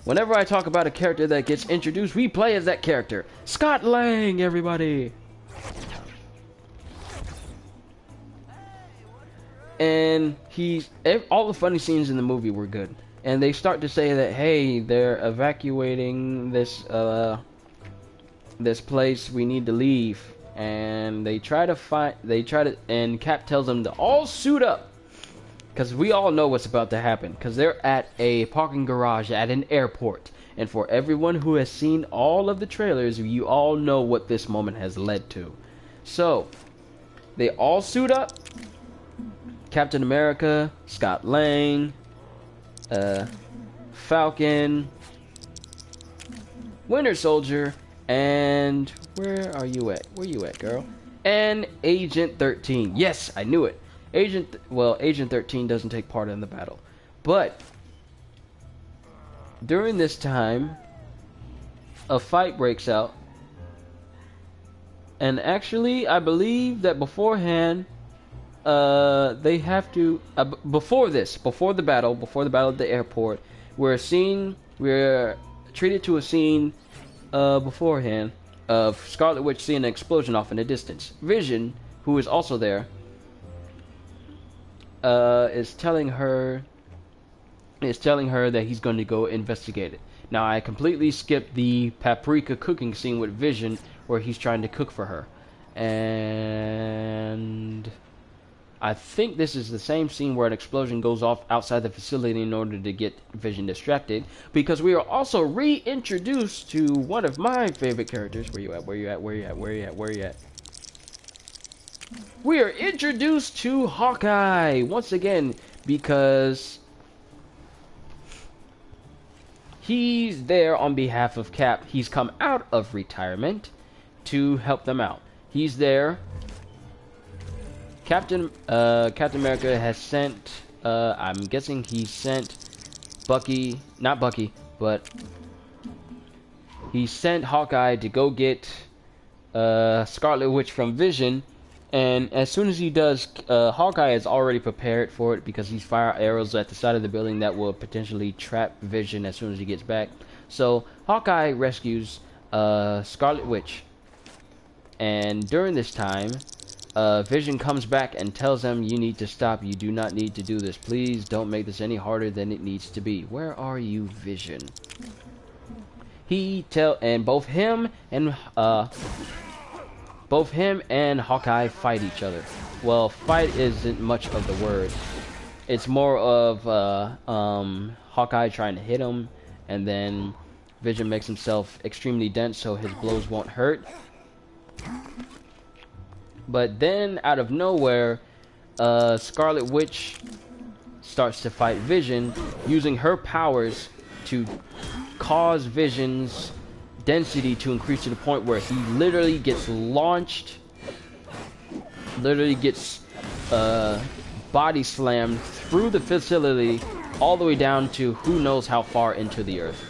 Whenever I talk about a character that gets introduced, we play as that character. Scott Lang, everybody. And all the funny scenes in the movie were good. And they start to say that, hey, they're evacuating this place, we need to leave. And and Cap tells them to all suit up. Because we all know what's about to happen. Because they're at a parking garage at an airport. And for everyone who has seen all of the trailers, you all know what this moment has led to. So, they all suit up. Captain America, Scott Lang, Falcon, Winter Soldier, and where are you at? Where you at, girl? And Agent 13. Yes, I knew it. Agent 13 doesn't take part in the battle. But during this time, a fight breaks out. And actually, I believe that beforehand, they have to before the battle at the airport, we're treated to a scene beforehand of Scarlet Witch seeing an explosion off in the distance. Vision, who is also there, is telling her that he's going to go investigate it. Now, I completely skipped the paprika cooking scene with Vision where he's trying to cook for her, and I think this is the same scene where an explosion goes off outside the facility in order to get Vision distracted, because we are also reintroduced to one of my favorite characters. Where you at? Where you at? Where you at? Where you at? Where you at? We are introduced to Hawkeye once again, because he's there on behalf of Cap. He's come out of retirement to help them out. He's there. Captain America has sent, I'm guessing he sent Bucky, not Bucky, but he sent Hawkeye to go get Scarlet Witch from Vision, and as soon as he does, Hawkeye is already prepared for it because he's firing arrows at the side of the building that will potentially trap Vision as soon as he gets back. So Hawkeye rescues Scarlet Witch, and during this time, Vision comes back and tells them, "You need to stop. You do not need to do this. Please don't make this any harder than it needs to be." Where are you, Vision? And both him and Hawkeye fight each other. Well, fight isn't much of the word. It's more of Hawkeye trying to hit him, and then Vision makes himself extremely dense so his blows won't hurt. But then, out of nowhere, Scarlet Witch starts to fight Vision, using her powers to cause Vision's density to increase to the point where he literally gets launched, body slammed through the facility, all the way down to who knows how far into the earth.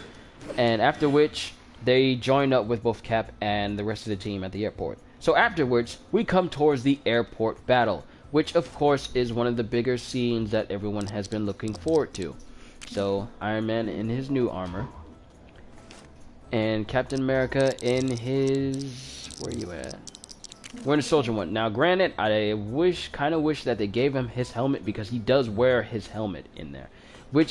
And after which, they join up with both Cap and the rest of the team at the airport. So afterwards, we come towards the airport battle, which of course is one of the bigger scenes that everyone has been looking forward to. So Iron Man in his new armor, and Captain America in his, where you at? Winter Soldier 1. Now, granted, I kind of wish that they gave him his helmet because he does wear his helmet in there.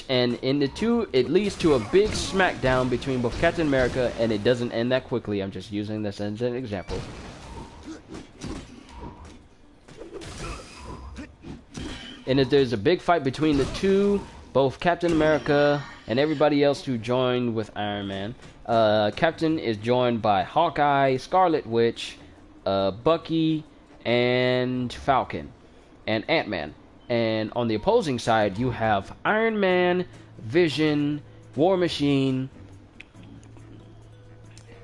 And in the 2, it leads to a big smackdown between both Captain America, and it doesn't end that quickly. I'm just using this as an example. And if there's a big fight between the two, both Captain America and everybody else who joined with Iron Man. Captain is joined by Hawkeye, Scarlet Witch, Bucky, and Falcon, and Ant-Man. And on the opposing side, you have Iron Man, Vision, War Machine.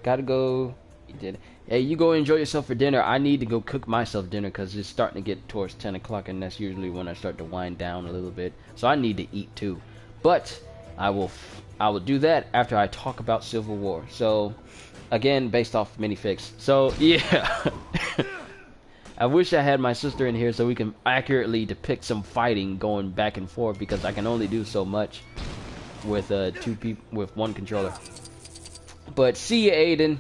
Gotta go. You did. Hey, you go enjoy yourself for dinner. I need to go cook myself dinner because it's starting to get towards 10 o'clock, and that's usually when I start to wind down a little bit. So I need to eat too. But I will do that after I talk about Civil War. So, again, based off minifigs. So, yeah. I wish I had my sister in here so we can accurately depict some fighting going back and forth, because I can only do so much with with one controller. But see you, Aiden.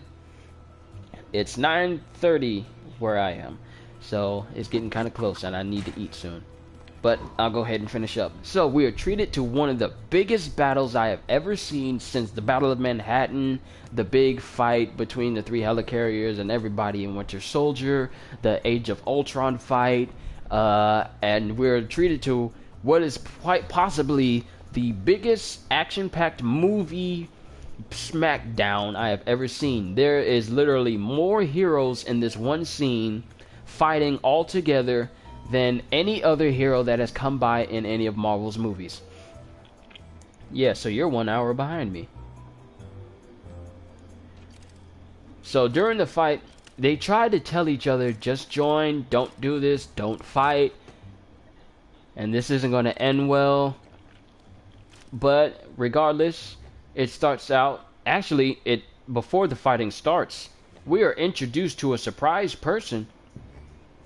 It's 9:30 where I am, so it's getting kind of close, and I need to eat soon. But I'll go ahead and finish up. So we are treated to one of the biggest battles I have ever seen since the Battle of Manhattan, the big fight between the 3 helicarriers and everybody in Winter Soldier, the Age of Ultron fight, and we're treated to what is quite possibly the biggest action-packed movie smackdown I have ever seen. There is literally more heroes in this one scene fighting all together than any other hero that has come by in any of Marvel's movies. Yeah, so you're 1 hour behind me. So during the fight, they tried to tell each other, just join, don't do this, don't fight, and this isn't going to end well. But regardless, it starts out, actually, before the fighting starts, we are introduced to a surprise person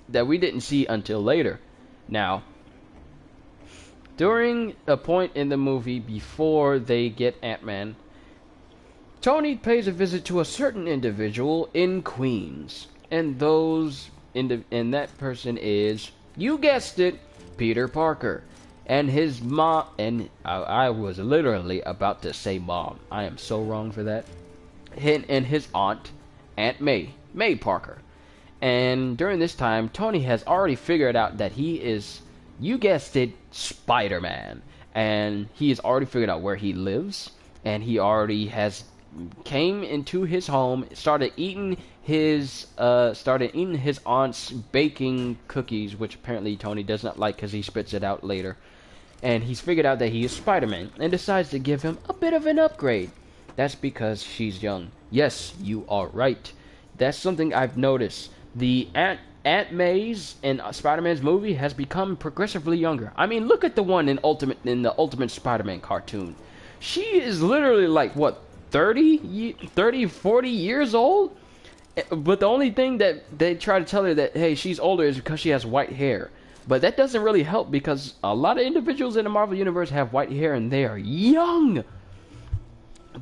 that we didn't see until later. Now, during a point in the movie before they get Ant-Man, Tony pays a visit to a certain individual in Queens, and that person is, you guessed it, Peter Parker. And his mom, and I was literally about to say mom. I am so wrong for that. And his aunt, Aunt May Parker. And during this time, Tony has already figured out that he is, you guessed it, Spider-Man. And he has already figured out where he lives. And he already has came into his home, started eating his aunt's baking cookies, which apparently Tony does not like because he spits it out later. And he's figured out that he is Spider-Man and decides to give him a bit of an upgrade. That's because she's young. Yes, you are right. That's something I've noticed. The Aunt May's in Spider-Man's movie has become progressively younger. I mean, look at the one in the Ultimate Spider-Man cartoon. She is literally like, what, 30, 40 years old? But the only thing that they try to tell her that, hey, she's older is because she has white hair. But that doesn't really help because a lot of individuals in the Marvel Universe have white hair and they are young.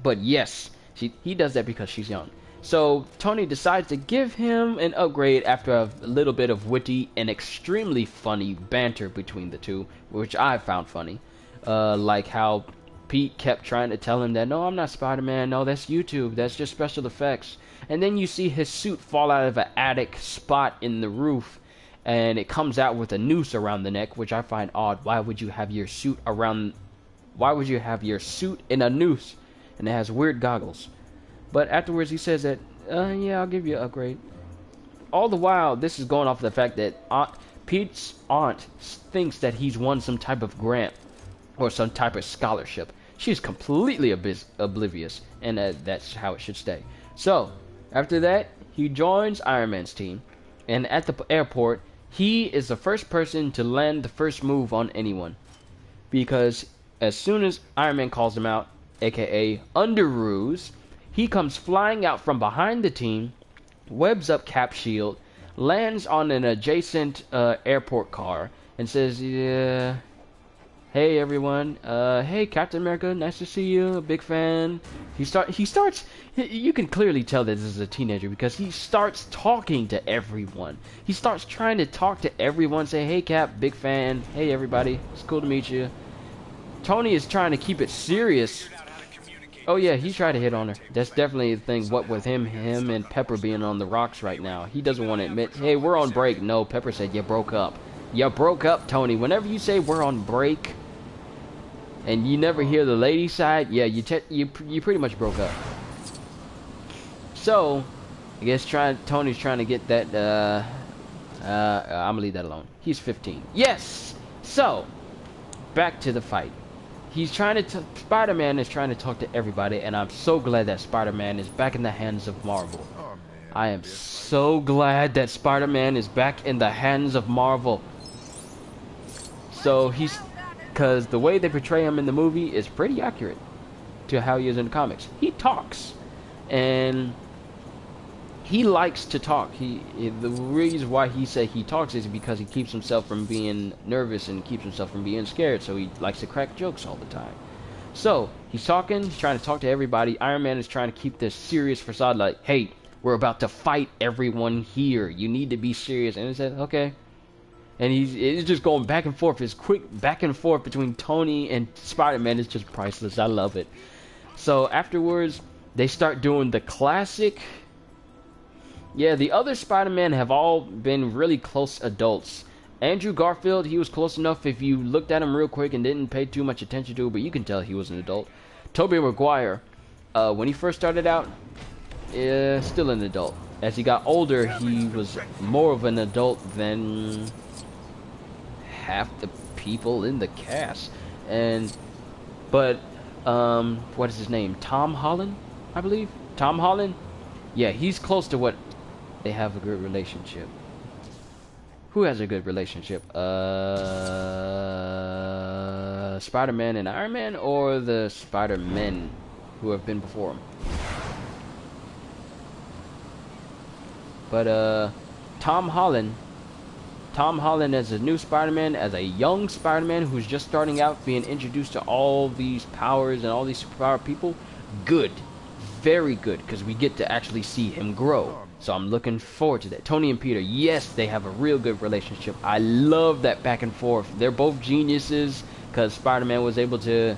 But yes, he does that because she's young. So Tony decides to give him an upgrade after a little bit of witty and extremely funny banter between the two, which I found funny. Like how Pete kept trying to tell him that, no, I'm not Spider-Man, no, that's YouTube, that's just special effects. And then you see his suit fall out of an attic spot in the roof, and it comes out with a noose around the neck, which I find odd. Why would you have your suit in a noose? And it has weird goggles. But afterwards he says that, yeah, I'll give you an upgrade. All the while, this is going off the fact that Pete's aunt thinks that he's won some type of grant or some type of scholarship. She's completely oblivious, and that's how it should stay. So, after that, he joins Iron Man's team, and at the airport, he is the first person to land the first move on anyone. Because as soon as Iron Man calls him out, aka Under Ruse, he comes flying out from behind the team, webs up Cap's shield, lands on an adjacent airport car, and says, yeah, Hey everyone, hey Captain America, nice to see you, a big fan. He starts, you can clearly tell that this is a teenager because he starts talking to everyone. He starts trying to talk to everyone, say, hey Cap, big fan, hey everybody, it's cool to meet you. Tony is trying to keep it serious. Oh yeah, he tried to hit on her. That's definitely the thing, what with him and Pepper being on the rocks right now. He doesn't want to admit, hey, we're on break. No, Pepper said, you broke up. You broke up, Tony. Whenever you say we're on break, and you never hear the lady side, yeah, you pretty much broke up. So, I guess Tony's trying to get that, I'm gonna leave that alone. He's 15. Yes! So, back to the fight. He's trying to, Spider-Man is trying to talk to everybody, and I'm so glad that Spider-Man is back in the hands of Marvel. I am so glad that Spider-Man is back in the hands of Marvel. So, because the way they portray him in the movie is pretty accurate to how he is in the comics. He talks, and he likes to talk. The reason why he said he talks is because he keeps himself from being nervous and keeps himself from being scared, so he likes to crack jokes all the time. So, he's talking, he's trying to talk to everybody. Iron Man is trying to keep this serious facade like, hey, we're about to fight everyone here. You need to be serious. And he said, okay. And it's just going back and forth. It's quick back and forth between Tony and Spider-Man. It's just priceless. I love it. So afterwards, they start doing the classic. Yeah, the other Spider-Man have all been really close adults. Andrew Garfield, he was close enough if you looked at him real quick and didn't pay too much attention to it, but you can tell he was an adult. Tobey Maguire, when he first started out, still an adult. As he got older, he was more of an adult than half the people in the cast. But what is his name? Tom Holland, I believe. Tom Holland. Yeah, he's close to what they have a good relationship. Who has a good relationship? Spider-Man and Iron Man, or the Spider-Men who have been before him? But Tom Holland as a new Spider-Man, as a young Spider-Man who's just starting out, being introduced to all these powers and all these superpower people, good, very good, because we get to actually see him grow. So I'm looking forward to that. Tony and Peter, yes, they have a real good relationship. I love that back and forth. They're both geniuses, because Spider-Man was able to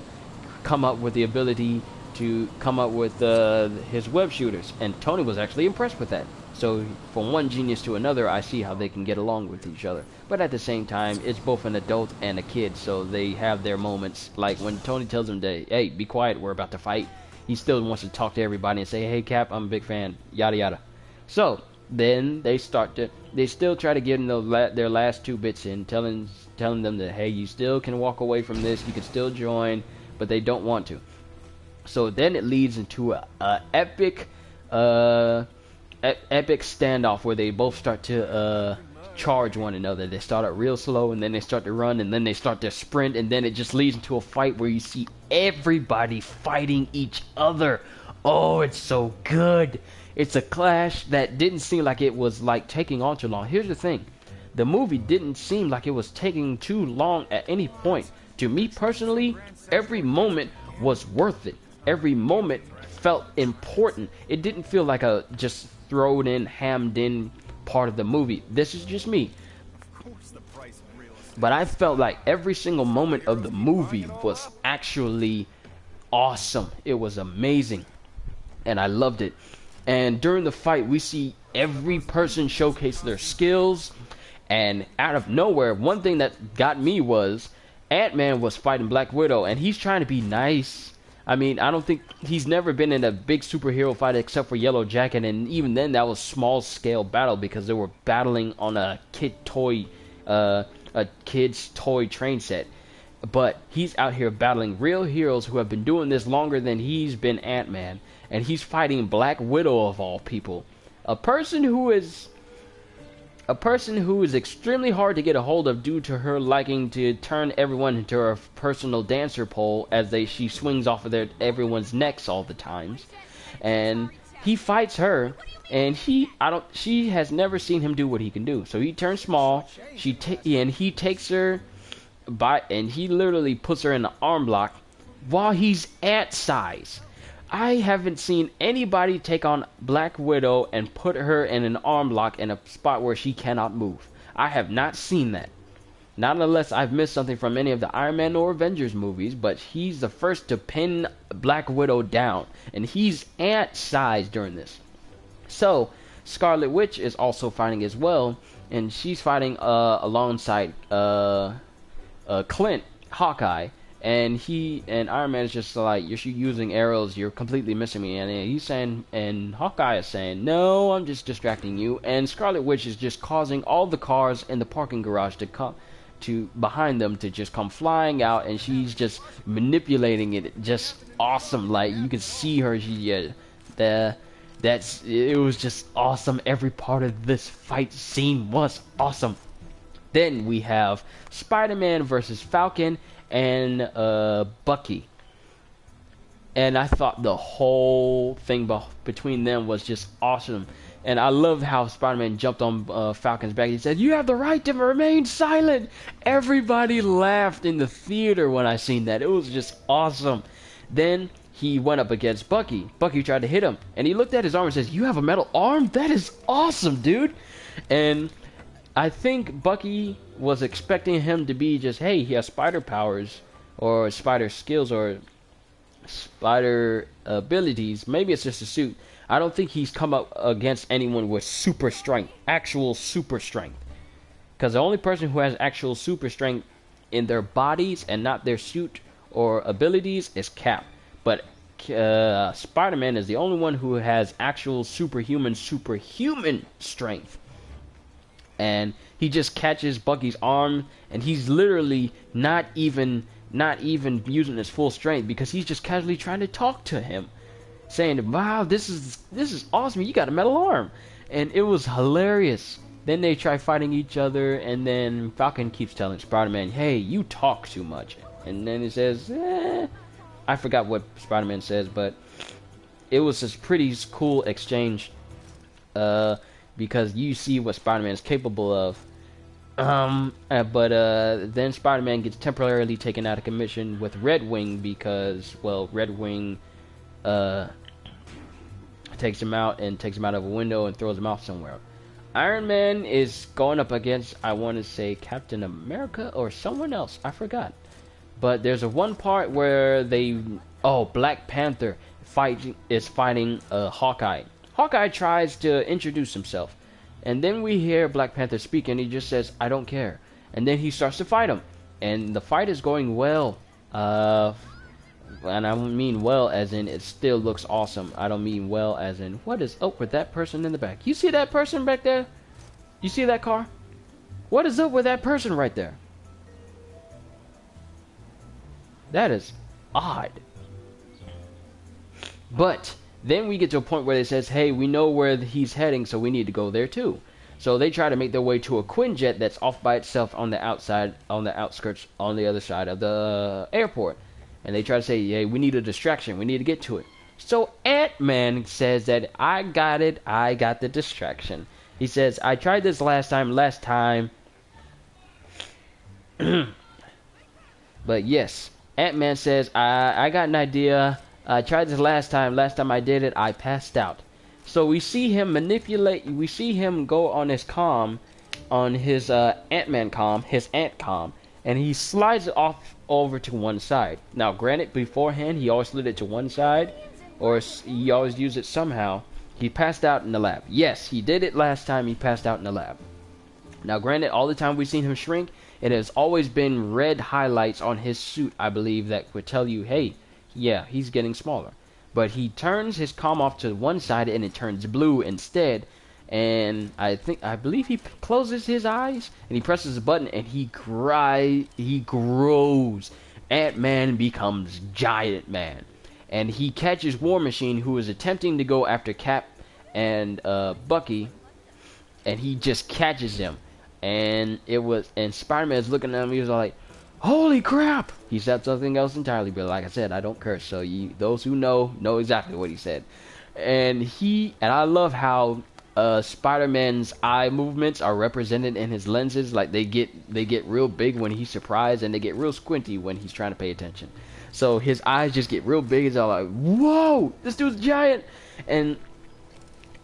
come up with the ability to come up with his web shooters, and Tony was actually impressed with that. So from one genius to another, I see how they can get along with each other. But at the same time, it's both an adult and a kid, so they have their moments. Like when Tony tells him, hey, be quiet, we're about to fight, he still wants to talk to everybody and say, hey Cap, I'm a big fan, yada yada. So then they still try to get in their last two bits in, telling them that, hey, you still can walk away from this, you can still join, but they don't want to. So then it leads into a epic standoff where they both start to charge one another. They start out real slow, and then they start to run, and then they start to sprint, and then it just leads into a fight where you see everybody fighting each other. Oh, it's so good. It's a clash that didn't seem like it was like taking on too long. Here's the thing. The movie didn't seem like it was taking too long at any point. To me personally, every moment was worth it. Every moment felt important. It didn't feel like a just thrown in, hammed in part of the movie. This is just me. But I felt like every single moment of the movie was actually awesome. It was amazing. And I loved it. And during the fight, we see every person showcase their skills. And out of nowhere, one thing that got me was Ant-Man was fighting Black Widow, and he's trying to be nice. I mean, I don't think he's never been in a big superhero fight except for Yellow Jacket, and even then that was small scale battle because they were battling on a kid's toy train set. But he's out here battling real heroes who have been doing this longer than he's been Ant-Man, and he's fighting Black Widow of all people, a person who is extremely hard to get a hold of due to her liking to turn everyone into her personal dancer pole as she swings off of everyone's necks all the times. And he fights her, and she has never seen him do what he can do. So he turns small, and he takes her and he literally puts her in the arm lock while he's ant size. I haven't seen anybody take on Black Widow and put her in an arm lock in a spot where she cannot move. I have not seen that. Not unless I've missed something from any of the Iron Man or Avengers movies, but he's the first to pin Black Widow down, and he's ant-sized during this. So, Scarlet Witch is also fighting as well, and she's fighting alongside Clint, Hawkeye, and Iron Man is just like, you're using arrows, you're completely missing me, and he's saying, and Hawkeye is saying, no, I'm just distracting you, and Scarlet Witch is just causing all the cars in the parking garage to behind them to just come flying out, and she's just manipulating it just awesome. Like, you can see her, it was just awesome. Every part of this fight scene was awesome. Then we have Spider-Man versus Falcon and Bucky, and I thought the whole thing between them was just awesome. And I love how Spider-Man jumped on Falcon's back. He said, "You have the right to remain silent." Everybody laughed in the theater when I seen that. It was just awesome. Then he went up against Bucky. Bucky tried to hit him, and he looked at his arm and says, "You have a metal arm? That is awesome, dude." And I think Bucky was expecting him to be just, hey, he has spider powers, or spider skills, or spider abilities. Maybe it's just a suit. I don't think he's come up against anyone with super strength, actual super strength. Because the only person who has actual super strength in their bodies and not their suit or abilities is Cap. But Spider-Man is the only one who has actual superhuman strength. And he just catches Bucky's arm, and he's literally not even using his full strength, because he's just casually trying to talk to him, saying, "Wow, this is awesome. You got a metal arm." And it was hilarious. Then they try fighting each other, and then Falcon keeps telling Spider-Man, "Hey, you talk too much." And then he says, I forgot what Spider-Man says, but it was this pretty cool exchange, because you see what Spider-Man is capable of. But then Spider-Man gets temporarily taken out of commission with Red Wing, because, well, Red Wing takes him out of a window and throws him off somewhere. Iron Man is going up against, I want to say, Captain America or someone else. I forgot. But there's a one part where Black Panther is fighting Hawkeye. Hawkeye tries to introduce himself, and then we hear Black Panther speak, and he just says, "I don't care." And then he starts to fight him, and the fight is going well. And I don't mean well as in it still looks awesome. I don't mean well as in, what is up with that person in the back? You see that person back there? You see that car? What is up with that person right there? That is odd. But then we get to a point where it says, hey, we know where he's heading, so we need to go there too. So they try to make their way to a Quinjet that's off by itself on the outskirts, on the other side of the airport. And they try to say, hey, we need a distraction. We need to get to it. So Ant-Man says that I got it. I got the distraction. He says, I tried this last time. But yes, Ant-Man says, I got an idea. I tried this last time. Last time I did it, I passed out. So we see him manipulate. We see him go on his comm, on his Ant-Man comm, his Ant comm, and he slides it off over to one side. Now, granted, beforehand, he always slid it to one side, or he always used it somehow. He passed out in the lab. Yes, he did it last time. He passed out in the lab. Now, granted, all the time we've seen him shrink, it has always been red highlights on his suit, I believe, that would tell you, hey, yeah, he's getting smaller. But he turns his comm off to one side, and it turns blue instead. And I believe he closes his eyes, and he presses a button, and he grows. Ant-Man becomes Giant Man. And he catches War Machine, who is attempting to go after Cap and Bucky, and he just catches him. And Spider-Man's looking at him, he was like, holy crap! He said something else entirely, but like I said, I don't curse, so those who know exactly what he said. And I love how Spider-Man's eye movements are represented in his lenses. Like they get real big when he's surprised, and they get real squinty when he's trying to pay attention. So his eyes just get real big. It's all like, whoa, this dude's giant. And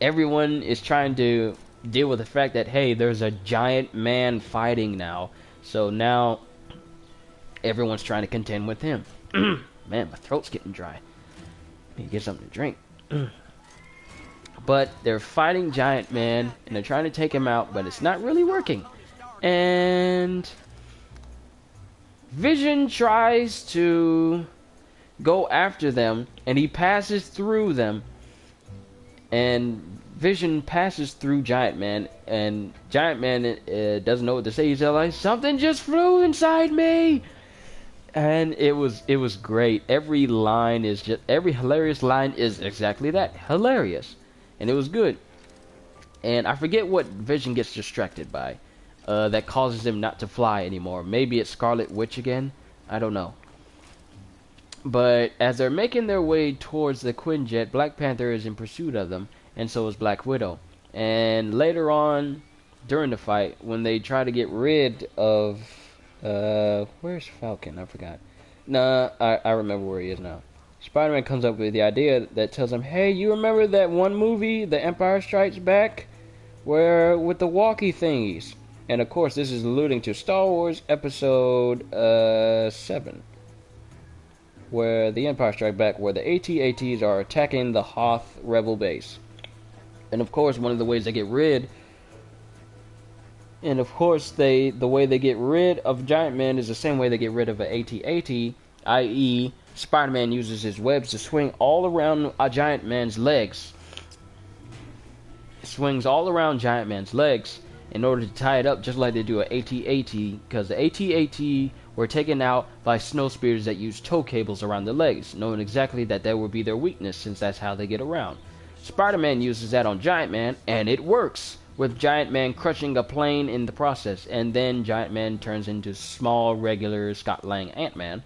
everyone is trying to deal with the fact that, hey, there's a giant man fighting now. So now everyone's trying to contend with him. Man, my throat's getting dry. Need to get something to drink. But they're fighting Giant Man, and they're trying to take him out, but it's not really working. And Vision tries to go after them, and he passes through them. And Vision passes through Giant Man, and Giant Man doesn't know what to say. He's like, something just flew inside me. And it was great. Every hilarious line is exactly that, hilarious. And it was good. And I forget what Vision gets distracted by that causes him not to fly anymore. Maybe it's Scarlet Witch again. I don't know. But as they're making their way towards the Quinjet, Black Panther is in pursuit of them, and so is Black Widow. And later on, during the fight, when they try to get rid of... where's Falcon? I forgot. Nah, I remember where he is now. Spider-Man comes up with the idea that tells him, hey, you remember that one movie, The Empire Strikes Back? Where, with the walkie thingies. And of course, this is alluding to Star Wars Episode 7. Where the Empire Strikes Back, where the AT-ATs are attacking the Hoth Rebel base. And of course, one of the ways they get rid... And of course, the way they get rid of Giant Man is the same way they get rid of an AT-AT, i.e., Spider-Man uses his webs to swing all around a Giant Man's legs. Swings all around Giant Man's legs in order to tie it up, just like they do an AT-AT, because the AT-AT were taken out by snow spears that use tow cables around the legs, knowing exactly that would be their weakness, since that's how they get around. Spider-Man uses that on Giant Man, and it works, with Giant Man crushing a plane in the process, and then Giant Man turns into small, regular Scott Lang Ant-Man.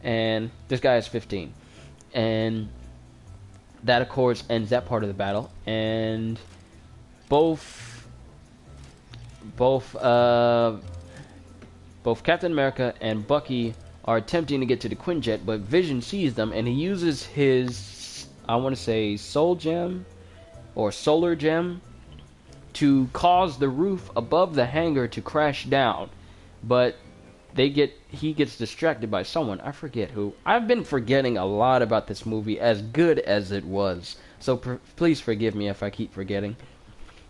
And this guy is 15. And that, of course, ends that part of the battle. And both Captain America and Bucky are attempting to get to the Quinjet, but Vision sees them, and he uses his, I want to say, soul gem or solar gem to cause the roof above the hangar to crash down. But he gets distracted by someone. I forget who. I've been forgetting a lot about this movie, as good as it was. So please forgive me if I keep forgetting.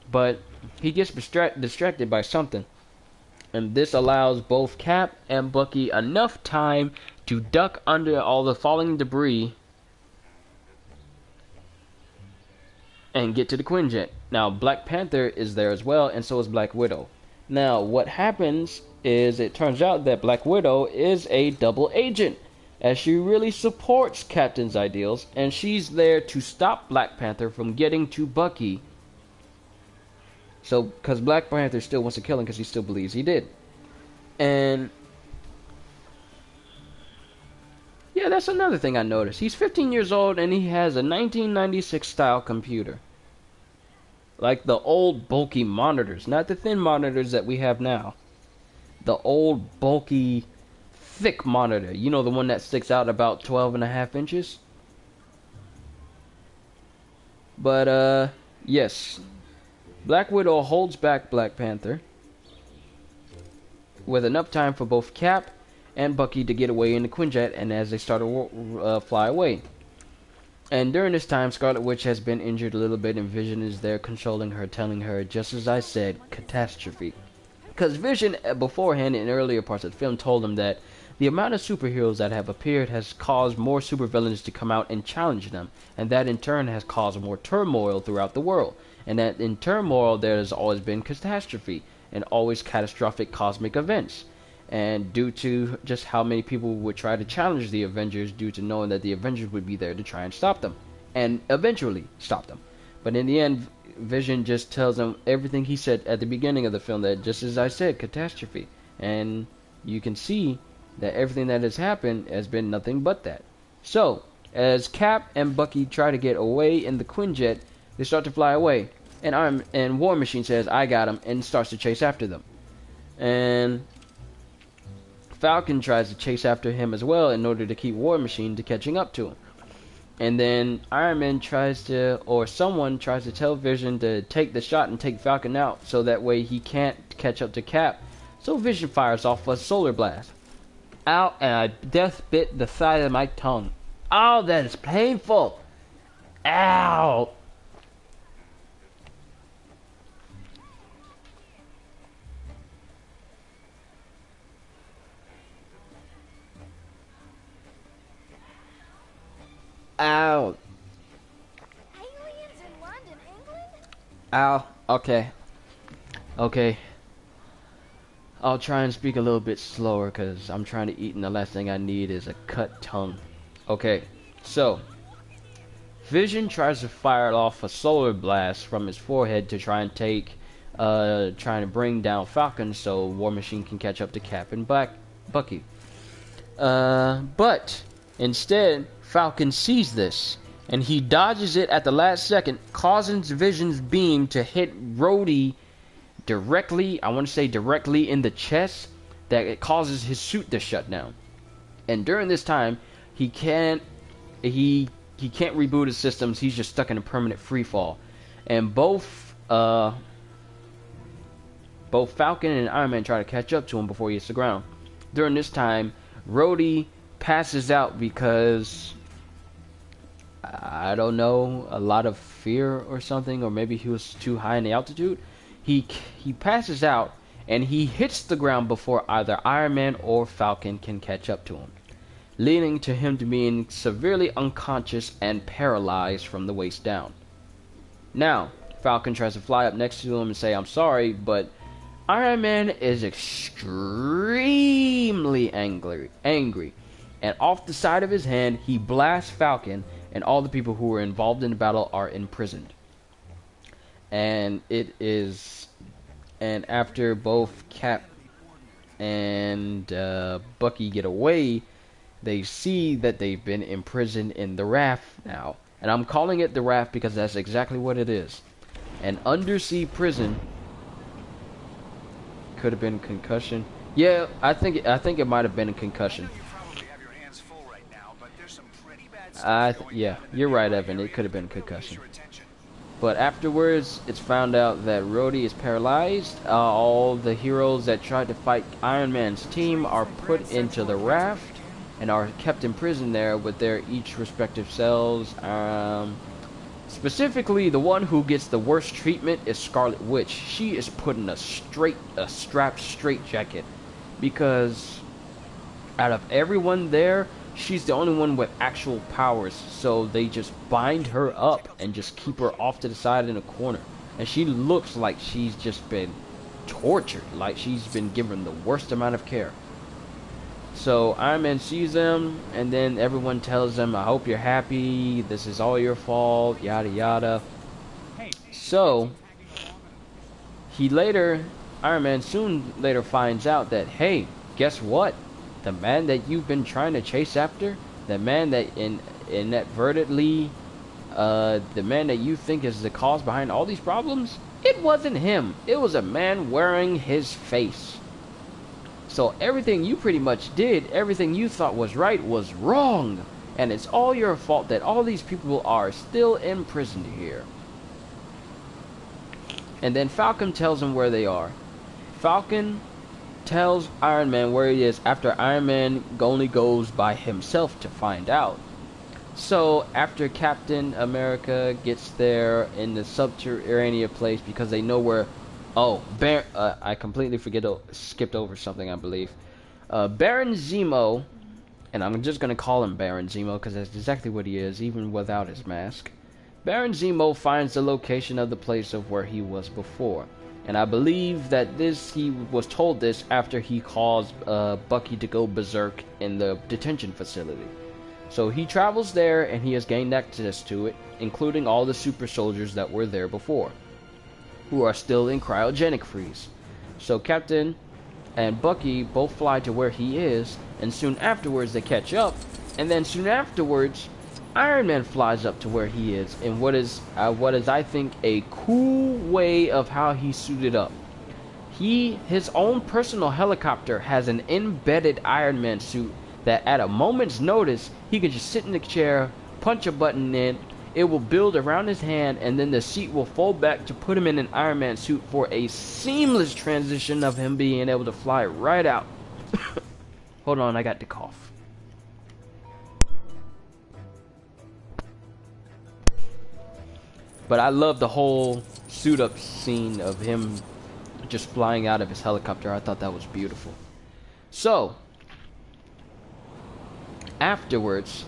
But he gets distracted by something. And this allows both Cap and Bucky enough time to duck under all the falling debris and get to the Quinjet. Now, Black Panther is there as well, and so is Black Widow. Now, what happens is it turns out that Black Widow is a double agent, as she really supports Captain's ideals, and she's there to stop Black Panther from getting to Bucky. So, because Black Panther still wants to kill him because he still believes he did. And yeah, that's another thing I noticed. He's 15 years old and he has a 1996 style computer. Like the old bulky monitors, not the thin monitors that we have now. The old bulky thick monitor. You know, the one that sticks out about 12.5 inches? But yes. Black Widow holds back Black Panther with enough time for both Cap and Bucky to get away in the Quinjet, and as they start to fly away. And during this time, Scarlet Witch has been injured a little bit, and Vision is there consoling her, telling her, just as I said, catastrophe. Because Vision, beforehand in earlier parts of the film, told him that the amount of superheroes that have appeared has caused more supervillains to come out and challenge them, and that in turn has caused more turmoil throughout the world. And that in turmoil there has always been catastrophe, and always catastrophic cosmic events. And due to just how many people would try to challenge the Avengers, due to knowing that the Avengers would be there to try and stop them, and eventually stop them. But in the end, Vision just tells them everything he said at the beginning of the film, that just as I said, catastrophe. And you can see that everything that has happened has been nothing but that. So, as Cap and Bucky try to get away in the Quinjet, they start to fly away. And War Machine says, "I got him," and starts to chase after them. And Falcon tries to chase after him as well in order to keep War Machine to catching up to him. And then Iron Man tries to, or someone tries to tell Vision to take the shot and take Falcon out, so that way he can't catch up to Cap. So Vision fires off a solar blast. Ow, and I just bit the side of my tongue. Oh, that is painful. Ow. Ow. Aliens in London, England? Ow. Okay. Okay. I'll try and speak a little bit slower because I'm trying to eat and the last thing I need is a cut tongue. Okay. So, Vision tries to fire off a solar blast from his forehead to try and trying to bring down Falcon so War Machine can catch up to Cap and Bucky. But instead, Falcon sees this, and he dodges it at the last second, causing Vision's beam to hit Rhodey directly, I want to say directly in the chest, that it causes his suit to shut down. And during this time, he can't reboot his systems. He's just stuck in a permanent free fall. And both Falcon and Iron Man try to catch up to him before he hits the ground. During this time, Rhodey passes out because, I don't know, a lot of fear or something, or maybe he was too high in the altitude. He passes out, and he hits the ground before either Iron Man or Falcon can catch up to him, leading to him to being severely unconscious and paralyzed from the waist down. Now, Falcon tries to fly up next to him and say, "I'm sorry," but Iron Man is extremely angry, and off the side of his hand, he blasts Falcon, and all the people who were involved in the battle are imprisoned. And after both Cap and Bucky get away, they see that they've been imprisoned in the raft now. And I'm calling it the raft because that's exactly what it is. An undersea prison. Could have been concussion. Yeah, I think it might have been a concussion. Yeah, you're right, Evan. It could have been a concussion. But afterwards, it's found out that Rhodey is paralyzed. All the heroes that tried to fight Iron Man's team are put into the raft and are kept in prison there with their each respective cells. Specifically, the one who gets the worst treatment is Scarlet Witch. She is put in a strapped straitjacket because out of everyone there, she's the only one with actual powers, so they just bind her up and just keep her off to the side in a corner. And she looks like she's just been tortured, like she's been given the worst amount of care. So Iron Man sees them, and then everyone tells them, "I hope you're happy, this is all your fault, yada yada." So, Iron Man soon later finds out that, hey, guess what? The man that you've been trying to chase after, the man that inadvertently, the man that you think is the cause behind all these problems, it wasn't him. It was a man wearing his face. So everything you pretty much did, everything you thought was right, was wrong. And it's all your fault that all these people are still imprisoned here. And then Falcon tells him where they are. Falcon tells Iron Man where he is after Iron Man only goes by himself to find out. So after Captain America gets there in the subterranean place, because they know where, I completely skipped over something, I believe. Baron Zemo, and I'm just gonna call him Baron Zemo because that's exactly what he is, even without his mask. Baron Zemo finds the location of the place of where he was before. And I believe that he was told this after he caused Bucky to go berserk in the detention facility. So he travels there and he has gained access to it, including all the super soldiers that were there before, who are still in cryogenic freeze. So Captain and Bucky both fly to where he is, and soon afterwards they catch up, and then soon afterwards Iron Man flies up to where he is, and what is I think a cool way of how he suited up. His own personal helicopter has an embedded Iron Man suit that at a moment's notice he can just sit in the chair, punch a button in, it will build around his hand, and then the seat will fold back to put him in an Iron Man suit for a seamless transition of him being able to fly right out. Hold on, I got to cough. But I love the whole suit up scene of him just flying out of his helicopter. I thought that was beautiful. So, afterwards,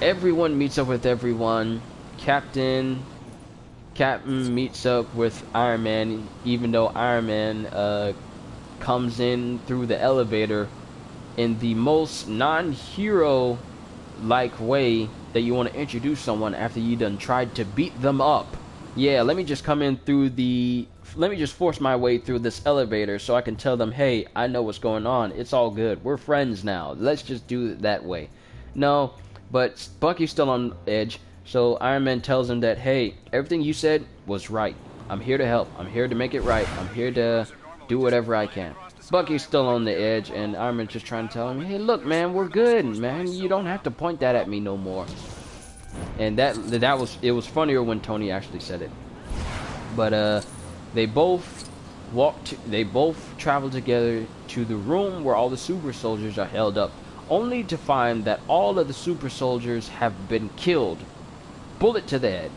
everyone meets up with everyone. Captain meets up with Iron Man, even though Iron Man comes in through the elevator in the most non-hero like way that you want to introduce someone after you done tried to beat them up. Yeah, let me just force my way through this elevator so I can tell them, hey, I know what's going on. It's all good. We're friends now. Let's just do it that way. No, but Bucky's still on edge. So Iron Man tells him that, hey, everything you said was right. I'm here to help. I'm here to make it right. I'm here to do whatever I can. Bucky's still on the edge, and Iron Man's just trying to tell him, hey, look, man, we're good, man. You don't have to point that at me no more. And it was funnier when Tony actually said it. But they both travel together to the room where all the super soldiers are held up, only to find that all of the super soldiers have been killed. Bullet to the head,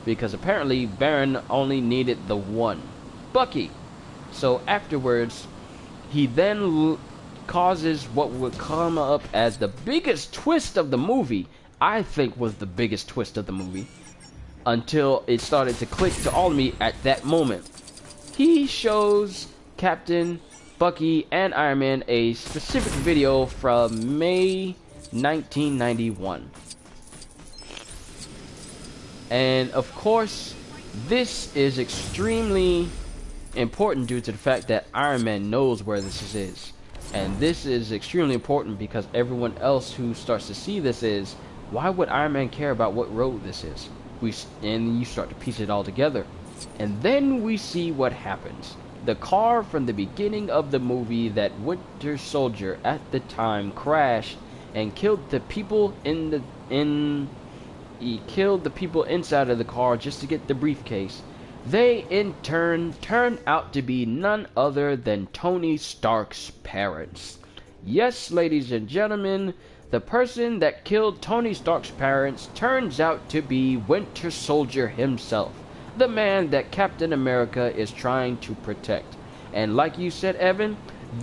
because apparently Baron only needed the one, Bucky. So afterwards, he then causes what would come up as the biggest twist of the movie. I think was the biggest twist of the movie, until it started to click to all of me at that moment. He shows Captain, Bucky, and Iron Man a specific video from May 1991. And of course, this is extremely important due to the fact that Iron Man knows where this is. And this is extremely important because everyone else who starts to see this is, why would Iron Man care about what road this is? And you start to piece it all together. And then we see what happens. The car from the beginning of the movie that Winter Soldier at the time crashed and killed the people he killed the people inside of the car just to get the briefcase. They in turn turned out to be none other than Tony Stark's parents. Yes, ladies and gentlemen, the person that killed Tony Stark's parents turns out to be Winter Soldier himself, the man that Captain America is trying to protect. And like you said, Evan,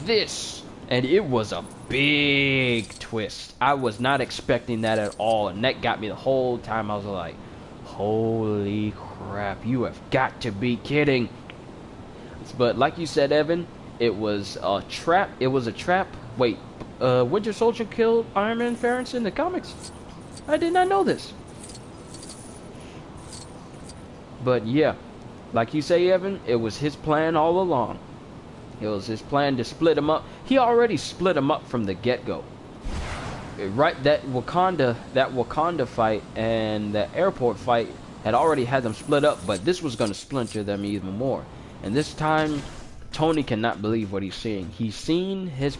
and it was a big twist. I was not expecting that at all, and that got me the whole time. I was like, holy crap, you have got to be kidding. But like you said, Evan, it was a trap. Wait, Winter Soldier killed Iron Man's parents in the comics? I did not know this. But yeah, like you say, Evan, it was his plan all along. It was his plan to split them up. He already split them up from the get-go. Right, that Wakanda fight and that airport fight had already had them split up, but this was going to splinter them even more. And this time, Tony cannot believe what he's seeing. He's seeing his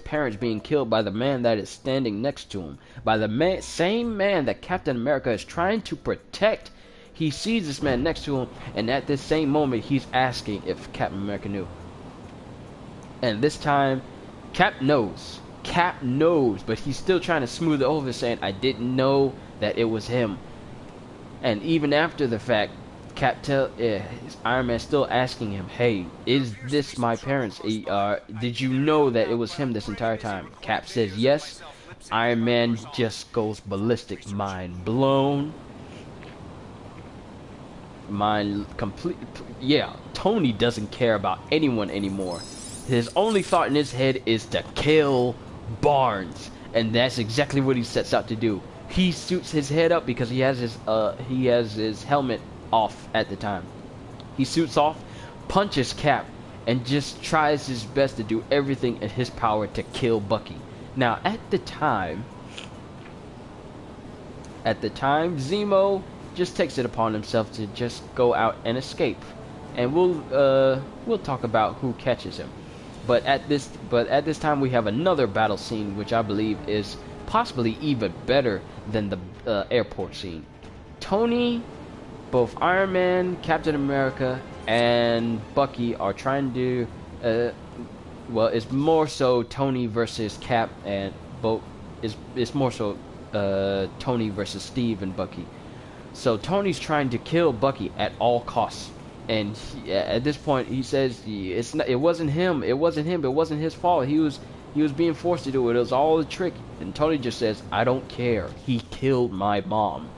parents being killed by the man that is standing next to him, by the same man that Captain America is trying to protect. He sees this man next to him, and at this same moment, he's asking if Captain America knew. And this time, Cap knows, but he's still trying to smooth it over, saying, I didn't know that it was him. And even after the fact, Iron Man still asking him, hey, is this my parents? Did you know that it was him this entire time? Cap says yes. Iron Man just goes ballistic, mind blown. Mind complete. Yeah, Tony doesn't care about anyone anymore. His only thought in his head is to kill Barnes, and that's exactly what he sets out to do. He suits his head up because he has his helmet off at the time. He suits off, punches Cap, and just tries his best to do everything in his power to kill Bucky. Now, at the time, At the time, Zemo just takes it upon himself to just go out and escape, and we'll talk about who catches him. But at this time we have another battle scene which I believe is possibly even better than the airport scene. Tony, both Iron Man, Captain America, and Bucky are trying to well, it's more so Tony versus Cap, and both it's more so Tony versus Steve and Bucky. So Tony's trying to kill Bucky at all costs, and at this point he says it wasn't him, it wasn't him, it wasn't his fault. He was being forced to do it. It was all a trick. And Tony just says, "I don't care. He killed my mom."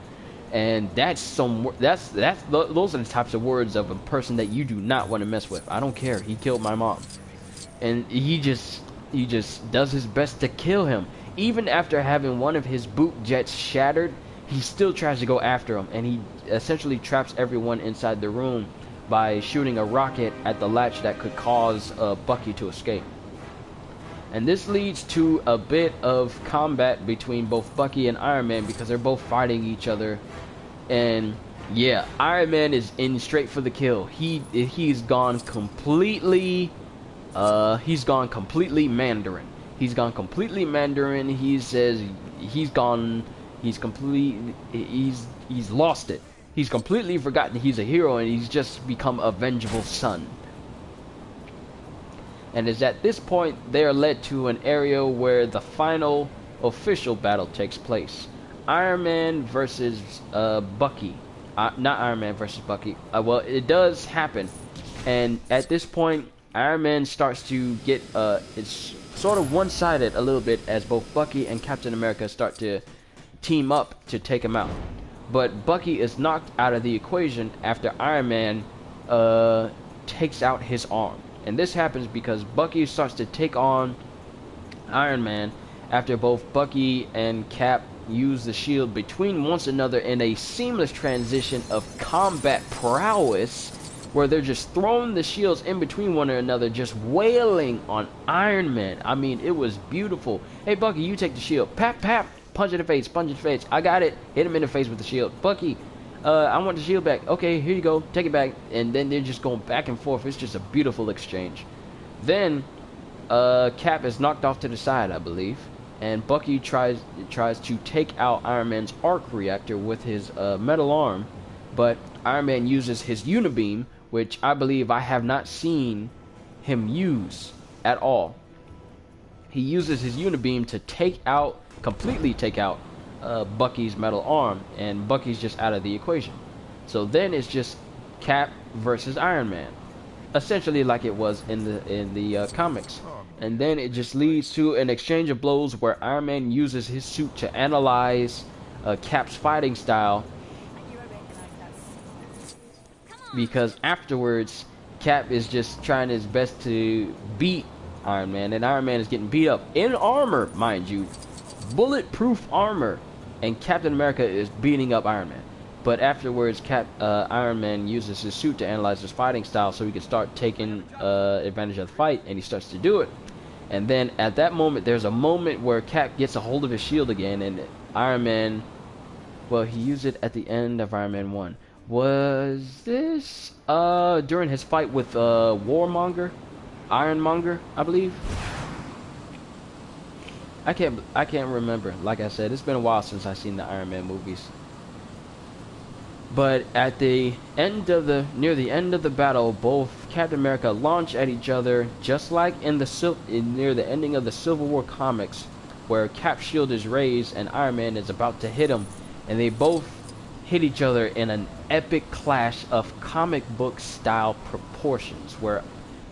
And those are the types of words of a person that you do not want to mess with. I don't care. He killed my mom. And he just does his best to kill him. Even after having one of his boot jets shattered, he still tries to go after him, and he essentially traps everyone inside the room by shooting a rocket at the latch that could cause Bucky to escape. And this leads to a bit of combat between both Bucky and Iron Man because they're both fighting each other. And yeah, Iron Man is in straight for the kill. He's gone completely Mandarin. He's gone completely Mandarin. He says he's lost it. He's completely forgotten he's a hero, and he's just become a vengeful son. And it's at this point they are led to an area where the final official battle takes place. Iron Man versus Bucky. Not Iron Man versus Bucky. Well, it does happen. And at this point, Iron Man starts to get it's sort of one-sided a little bit as both Bucky and Captain America start to team up to take him out. But Bucky is knocked out of the equation after Iron Man takes out his arm. And this happens because Bucky starts to take on Iron Man after both Bucky and Cap use the shield between one another in a seamless transition of combat prowess, where they're just throwing the shields in between one another, just wailing on Iron Man. I mean, it was beautiful. Hey, Bucky, you take the shield. Pap, pap. Punch in the face. Punch in the face. I got it. Hit him in the face with the shield. Bucky, I want the shield back. Okay, here you go. Take it back. And then they're just going back and forth. It's just a beautiful exchange. Then Cap is knocked off to the side, I believe, and Bucky tries to take out Iron Man's arc reactor with his metal arm, but Iron Man uses his unibeam, which I believe I have not seen him use at all. He uses his unibeam to completely take out Bucky's metal arm, and Bucky's just out of the equation. So then it's just Cap versus Iron Man, essentially like it was in the comics. And then it just leads to an exchange of blows where Iron Man uses his suit to analyze Cap's fighting style, because afterwards Cap is just trying his best to beat Iron Man, and Iron Man is getting beat up in armor, mind you, bulletproof armor, and Captain America is beating up Iron Man. But afterwards, Iron Man uses his suit to analyze his fighting style so he can start taking advantage of the fight, and he starts to do it. And then at that moment, there's a moment where Cap gets a hold of his shield again, and Iron Man, well, he used it at the end of Iron Man 1. Was this during his fight with Warmonger? Ironmonger, I believe. I can't remember. Like I said, it's been a while since I've seen the Iron Man movies. But at the end of near the end of the battle, both Captain America launch at each other, just like near the ending of the Civil War comics, where Cap's shield is raised and Iron Man is about to hit him, and they both hit each other in an epic clash of comic book style proportions, where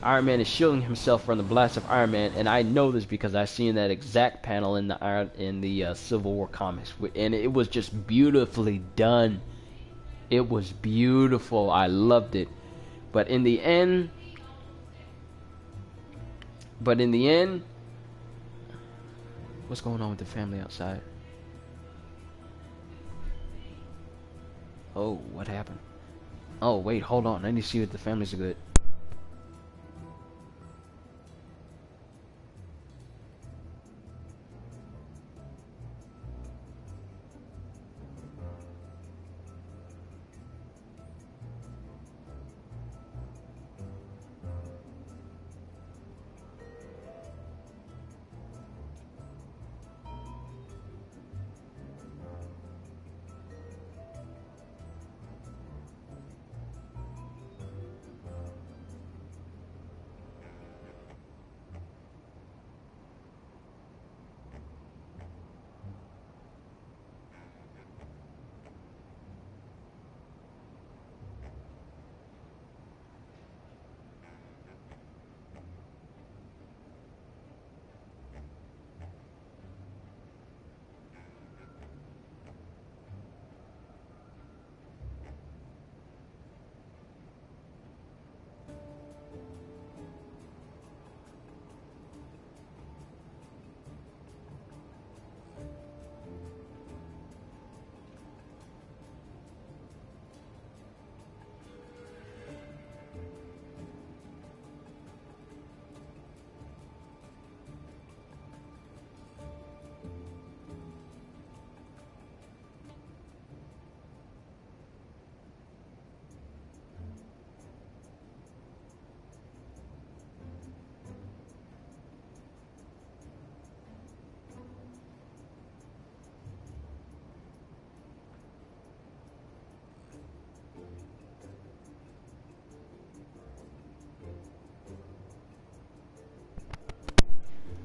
Iron Man is shielding himself from the blast of Iron Man, and I know this because I've seen that exact panel in the Civil War comics, and it was just beautifully done. It was beautiful. I loved it. But in the end, what's going on with the family outside? Oh, what happened? Oh, wait, hold on. I need to see if the families are good.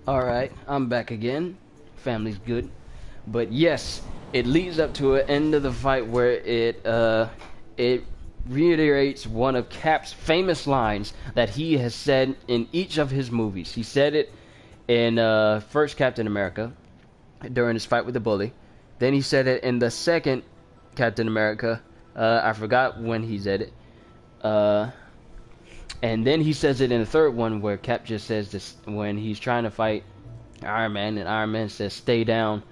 Alright, I'm back again. Family's good. But yes, it leads up to an end of the fight where it reiterates one of Cap's famous lines that he has said in each of his movies. He said it in first Captain America during his fight with the bully. Then he said it in the second Captain America. I forgot when he said it. And then he says it in the third one where Cap just says this when he's trying to fight Iron Man, and Iron Man says, "Stay down."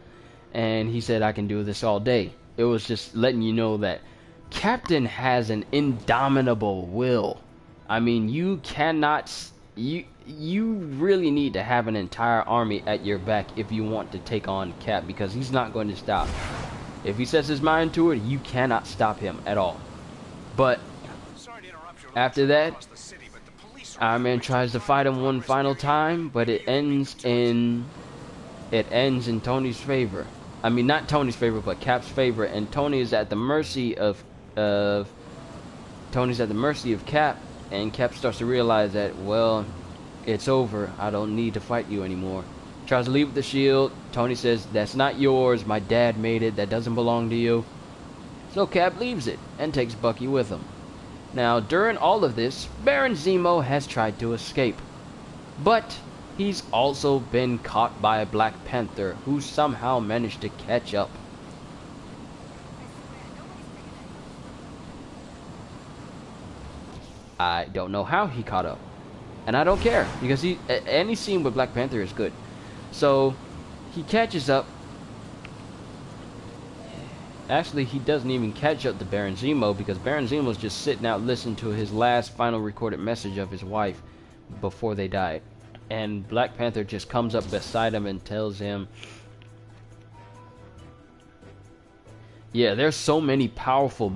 And he said, "I can do this all day." It was just letting you know that Captain has an indomitable will. I mean, you cannot... You really need to have an entire army at your back if you want to take on Cap, because he's not going to stop. If he sets his mind to it, you cannot stop him at all. But after that, Iron Man tries to fight him one final time, but it ends in Tony's favor. I mean, not Tony's favor, but Cap's favor, and Tony is at the mercy of Cap, and Cap starts to realize that, well, it's over. I don't need to fight you anymore. Tries to leave with the shield. Tony says, "That's not yours. My dad made it. That doesn't belong to you." So Cap leaves it and takes Bucky with him. Now, during all of this, Baron Zemo has tried to escape, but he's also been caught by a Black Panther who somehow managed to catch up. I don't know how he caught up, and I don't care, because any scene with Black Panther is good. So he catches up. Actually, he doesn't even catch up to Baron Zemo, because Baron Zemo's just sitting out listening to his last final recorded message of his wife before they died. And Black Panther just comes up beside him and tells him, yeah, there's so many powerful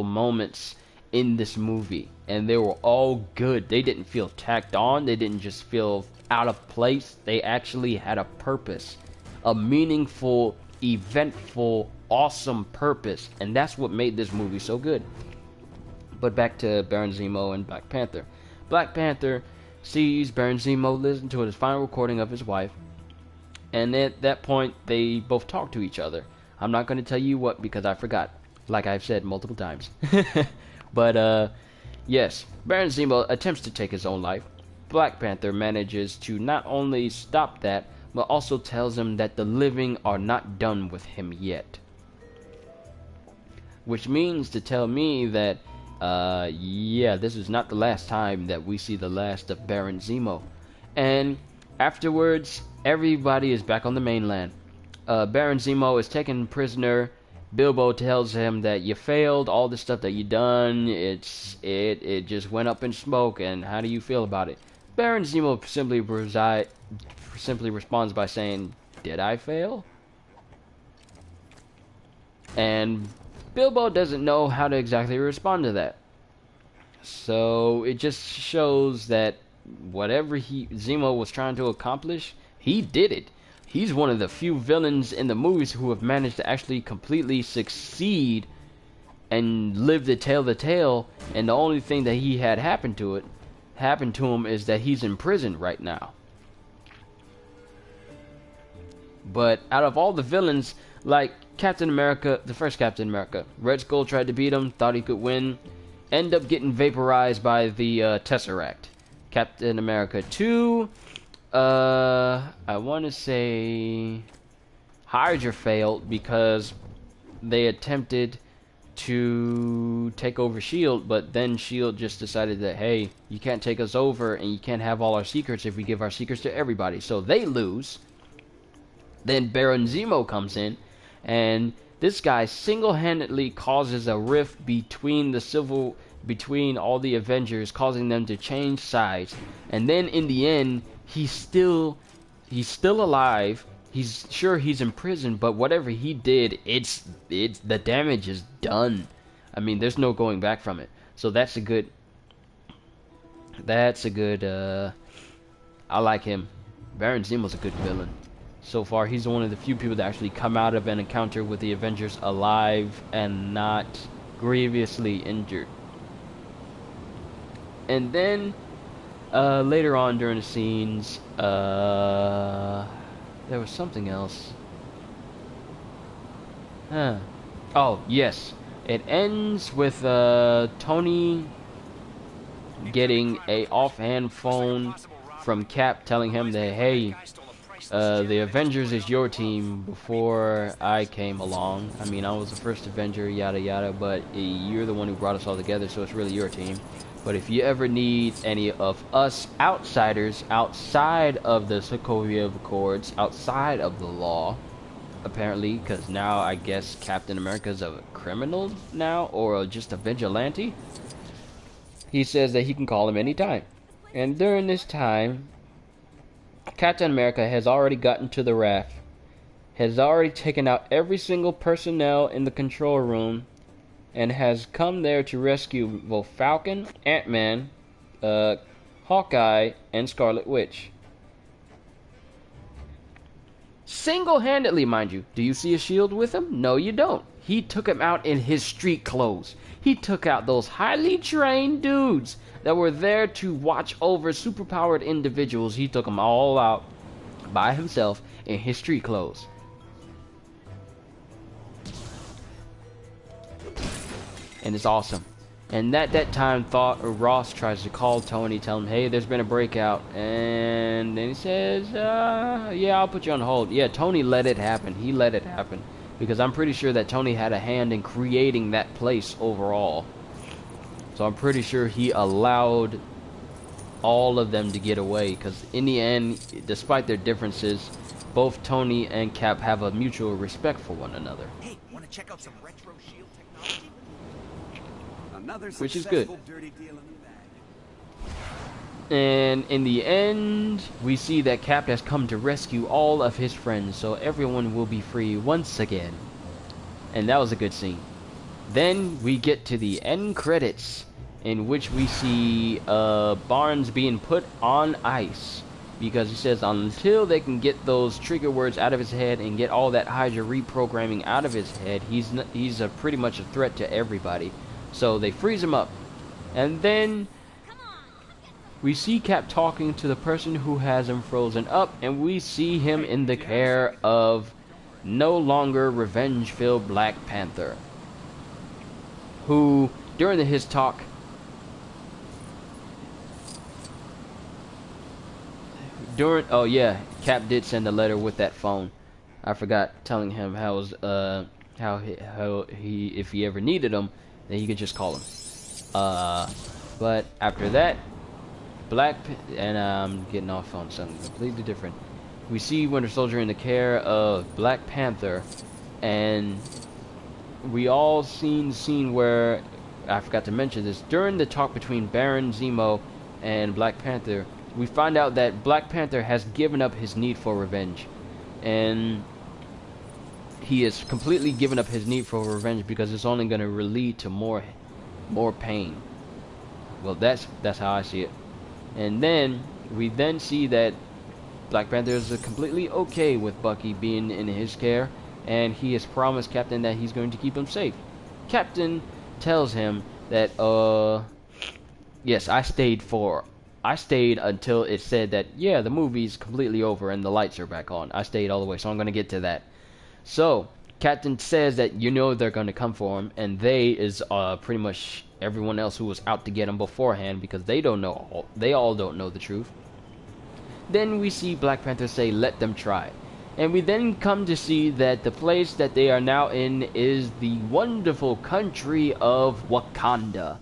moments in this movie, and they were all good. They didn't feel tacked on. They didn't just feel out of place. They actually had a purpose, a meaningful, eventful, awesome purpose, and that's what made this movie so good. But back to Baron Zemo and Black Panther. Black Panther sees Baron Zemo listen to his final recording of his wife, and at that point they both talk to each other. I'm not going to tell you what, because I forgot, like I've said multiple times. But yes, Baron Zemo attempts to take his own life. Black Panther manages to not only stop that, but also tells him that the living are not done with him yet. Which means to tell me that, yeah, this is not the last time that we see the last of Baron Zemo. And afterwards, everybody is back on the mainland. Baron Zemo is taken prisoner. Bilbo tells him that you failed, all the stuff that you done, it just went up in smoke, and how do you feel about it? Baron Zemo simply responds by saying, "Did I fail?" And Bilbo doesn't know how to exactly respond to that. So it just shows that whatever Zemo was trying to accomplish, he did it. He's one of the few villains in the movies who have managed to actually completely succeed and live to tell the tale, and the only thing that he had happen to him is that he's in prison right now. But out of all the villains, like Captain America, the first Captain America, Red Skull tried to beat him, thought he could win, end up getting vaporized by the Tesseract. Captain America 2, I want to say Hydra failed because they attempted to take over S.H.I.E.L.D., but then S.H.I.E.L.D. just decided that, hey, you can't take us over, and you can't have all our secrets if we give our secrets to everybody. So they lose. Then Baron Zemo comes in, and this guy single-handedly causes a rift between all the Avengers, causing them to change sides. And then in the end, he's still alive. He's sure he's in prison, but whatever he did, it's the damage is done. I mean, there's no going back from it. So that's a good I like him. Baron Zemo's a good villain. So far, he's one of the few people that actually come out of an encounter with the Avengers alive and not grievously injured. And then Later on during the scenes, there was something else. Huh. Oh, yes. It ends with Tony getting a offhand phone from Cap telling him that, hey, the Avengers is your team before I came along. I mean, I was the first Avenger, yada yada, but you're the one who brought us all together, so it's really your team. But if you ever need any of us outsiders outside of the Sokovia Accords, outside of the law, apparently, because now I guess Captain America's a criminal now, or just a vigilante, he says that he can call him anytime. And during this time, Captain America has already gotten to the raft, has already taken out every single personnel in the control room, and has come there to rescue both Falcon, Ant-Man, Hawkeye, and Scarlet Witch. Single-handedly, mind you. Do you see a shield with him? No, you don't. He took him out in his street clothes. He took out those highly trained dudes that were there to watch over superpowered individuals. He took them all out by himself in his street clothes. And it's awesome. And at that time, Ross tries to call Tony, tell him, hey, there's been a breakout. And then he says, yeah, I'll put you on hold. Yeah, Tony let it happen. He let it happen. Because I'm pretty sure that Tony had a hand in creating that place overall. So I'm pretty sure he allowed all of them to get away. Because in the end, despite their differences, both Tony and Cap have a mutual respect for one another. Hey, want to check out some retro shield technology? Another Which is good. dirty deal in the bag. And in the end, we see that Cap has come to rescue all of his friends, so everyone will be free once again. And that was a good scene. Then we get to the end credits, in which we see Barnes being put on ice. Because he says until they can get those trigger words out of his head and get all that Hydra reprogramming out of his head, he's pretty much a threat to everybody. So they freeze him up. And then we see Cap talking to the person who has him frozen up, and we see him in the care of no longer revenge-filled Black Panther, who, during his talk, oh yeah, Cap did send a letter with that phone. I forgot telling him how he if he ever needed him, then he could just call him. But after that, and I'm getting off on something completely different. We see Winter Soldier in the care of Black Panther, and we all seen the scene where, I forgot to mention this, during the talk between Baron Zemo and Black Panther, we find out that Black Panther has given up his need for revenge, and he has completely given up his need for revenge because it's only going to lead to more pain. Well, that's how I see it. And then we see that Black Panther is completely okay with Bucky being in his care, and he has promised Captain that he's going to keep him safe. Captain tells him that yes, I stayed until it said that, yeah, the movie's completely over and the lights are back on. I stayed all the way, so I'm going to get to that. So Captain says that they're going to come for him, and they is pretty much everyone else who was out to get him beforehand, because they all don't know the truth. Then we see Black Panther say, let them try. And we then come to see that the place that they are now in is the wonderful country of Wakanda,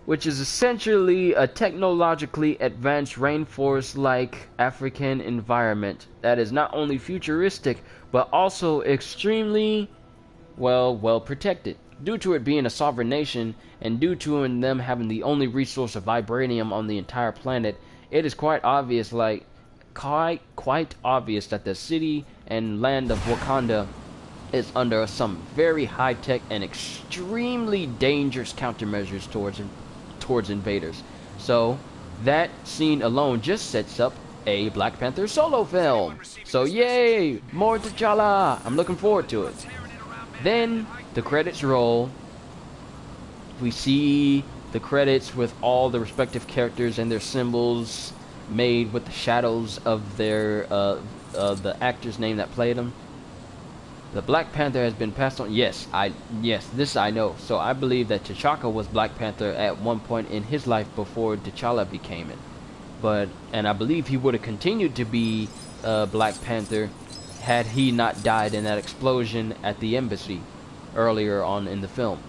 which is essentially a technologically advanced rainforest-like African environment that is not only futuristic, but also extremely well protected. Due to it being a sovereign nation, and due to them having the only resource of vibranium on the entire planet, it is quite obvious that the city and land of Wakanda is under some very high-tech and extremely dangerous countermeasures towards invaders. So that scene alone just sets up a Black Panther solo film. So yay, more T'Challa. I'm looking forward to it. Then the credits roll. We see the credits with all the respective characters and their symbols made with the shadows of their the actor's name that played them. The Black Panther has been passed on. Yes, this I know. So I believe that T'Chaka was Black Panther at one point in his life before T'Challa became it. And I believe he would have continued to be Black Panther had he not died in that explosion at the embassy earlier on in the film.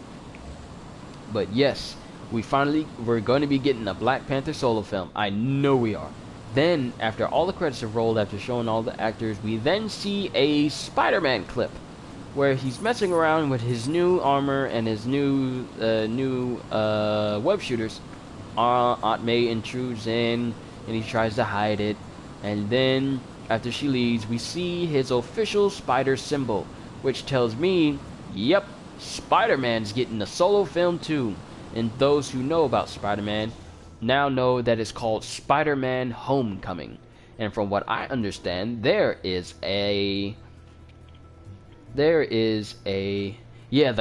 But yes, we're going to be getting a Black Panther solo film. I know we are. Then, after all the credits have rolled, after showing all the actors, we then see a Spider-Man clip where he's messing around with his new armor and his new web shooters. Aunt May intrudes in and he tries to hide it. And then, after she leaves, we see his official spider symbol, which tells me, yep, Spider-Man's getting a solo film too. And those who know about Spider-Man now know that it's called Spider-Man Homecoming. And from what I understand, there is the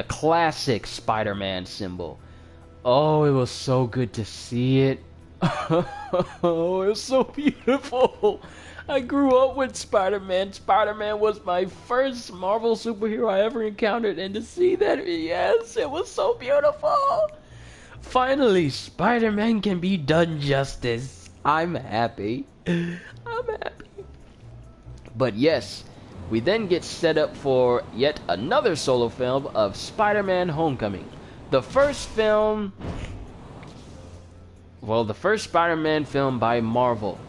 classic Spider-Man symbol. Oh, it was so good to see it. Oh, it was so beautiful. I grew up with Spider-Man. Spider-Man was my first Marvel superhero I ever encountered, and to see that, yes, it was so beautiful. Finally, Spider-Man can be done justice. I'm happy. I'm happy. But yes, we then get set up for yet another solo film of Spider-Man Homecoming. The first Spider-Man film by Marvel.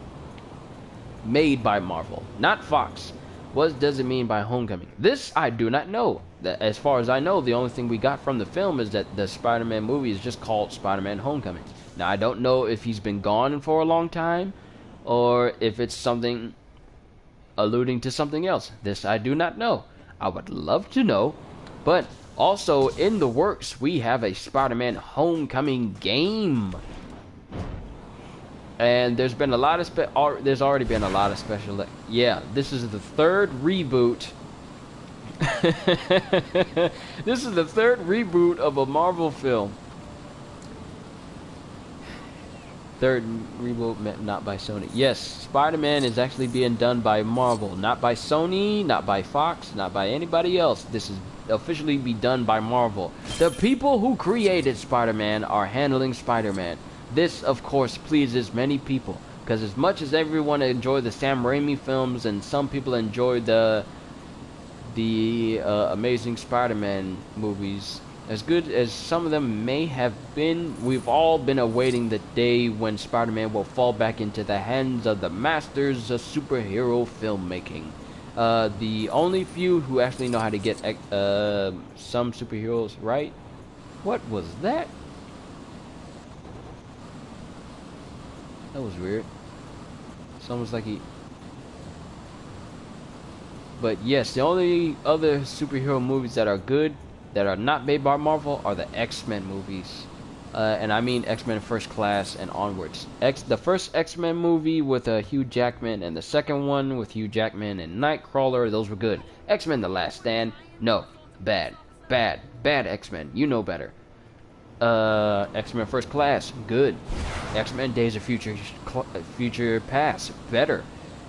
Made by Marvel, not Fox. What does it mean by Homecoming? This I do not know. As far as I know, the only thing we got from the film is that the Spider-Man movie is just called Spider-Man Homecoming. Now, I don't know if he's been gone for a long time, or if it's something alluding to something else. This I do not know. I would love to know. But also, in the works, we have a Spider-Man Homecoming game. And there's been a lot of there's already been a lot of special. Yeah, this is the third reboot. This is the third reboot of a Marvel film. Third reboot, not by Sony. Yes, Spider-Man is actually being done by Marvel, not by Sony, not by Fox, not by anybody else. This is officially be done by Marvel. The people who created Spider-Man are handling Spider-Man. This, of course, pleases many people, because as much as everyone enjoyed the Sam Raimi films and some people enjoyed the Amazing Spider-Man movies, as good as some of them may have been, we've all been awaiting the day when Spider-Man will fall back into the hands of the masters of superhero filmmaking. The only few who actually know how to get some superheroes right. What was that? That was weird. It's almost like he... But yes, the only other superhero movies that are good, that are not made by Marvel, are the X-Men movies. And I mean X-Men First Class and onwards. The first X-Men movie with Hugh Jackman, and the second one with Hugh Jackman and Nightcrawler, those were good. X-Men The Last Stand, no. Bad. Bad. Bad X-Men. You know better. X-Men First Class, good. X-Men Days of Future Past, better.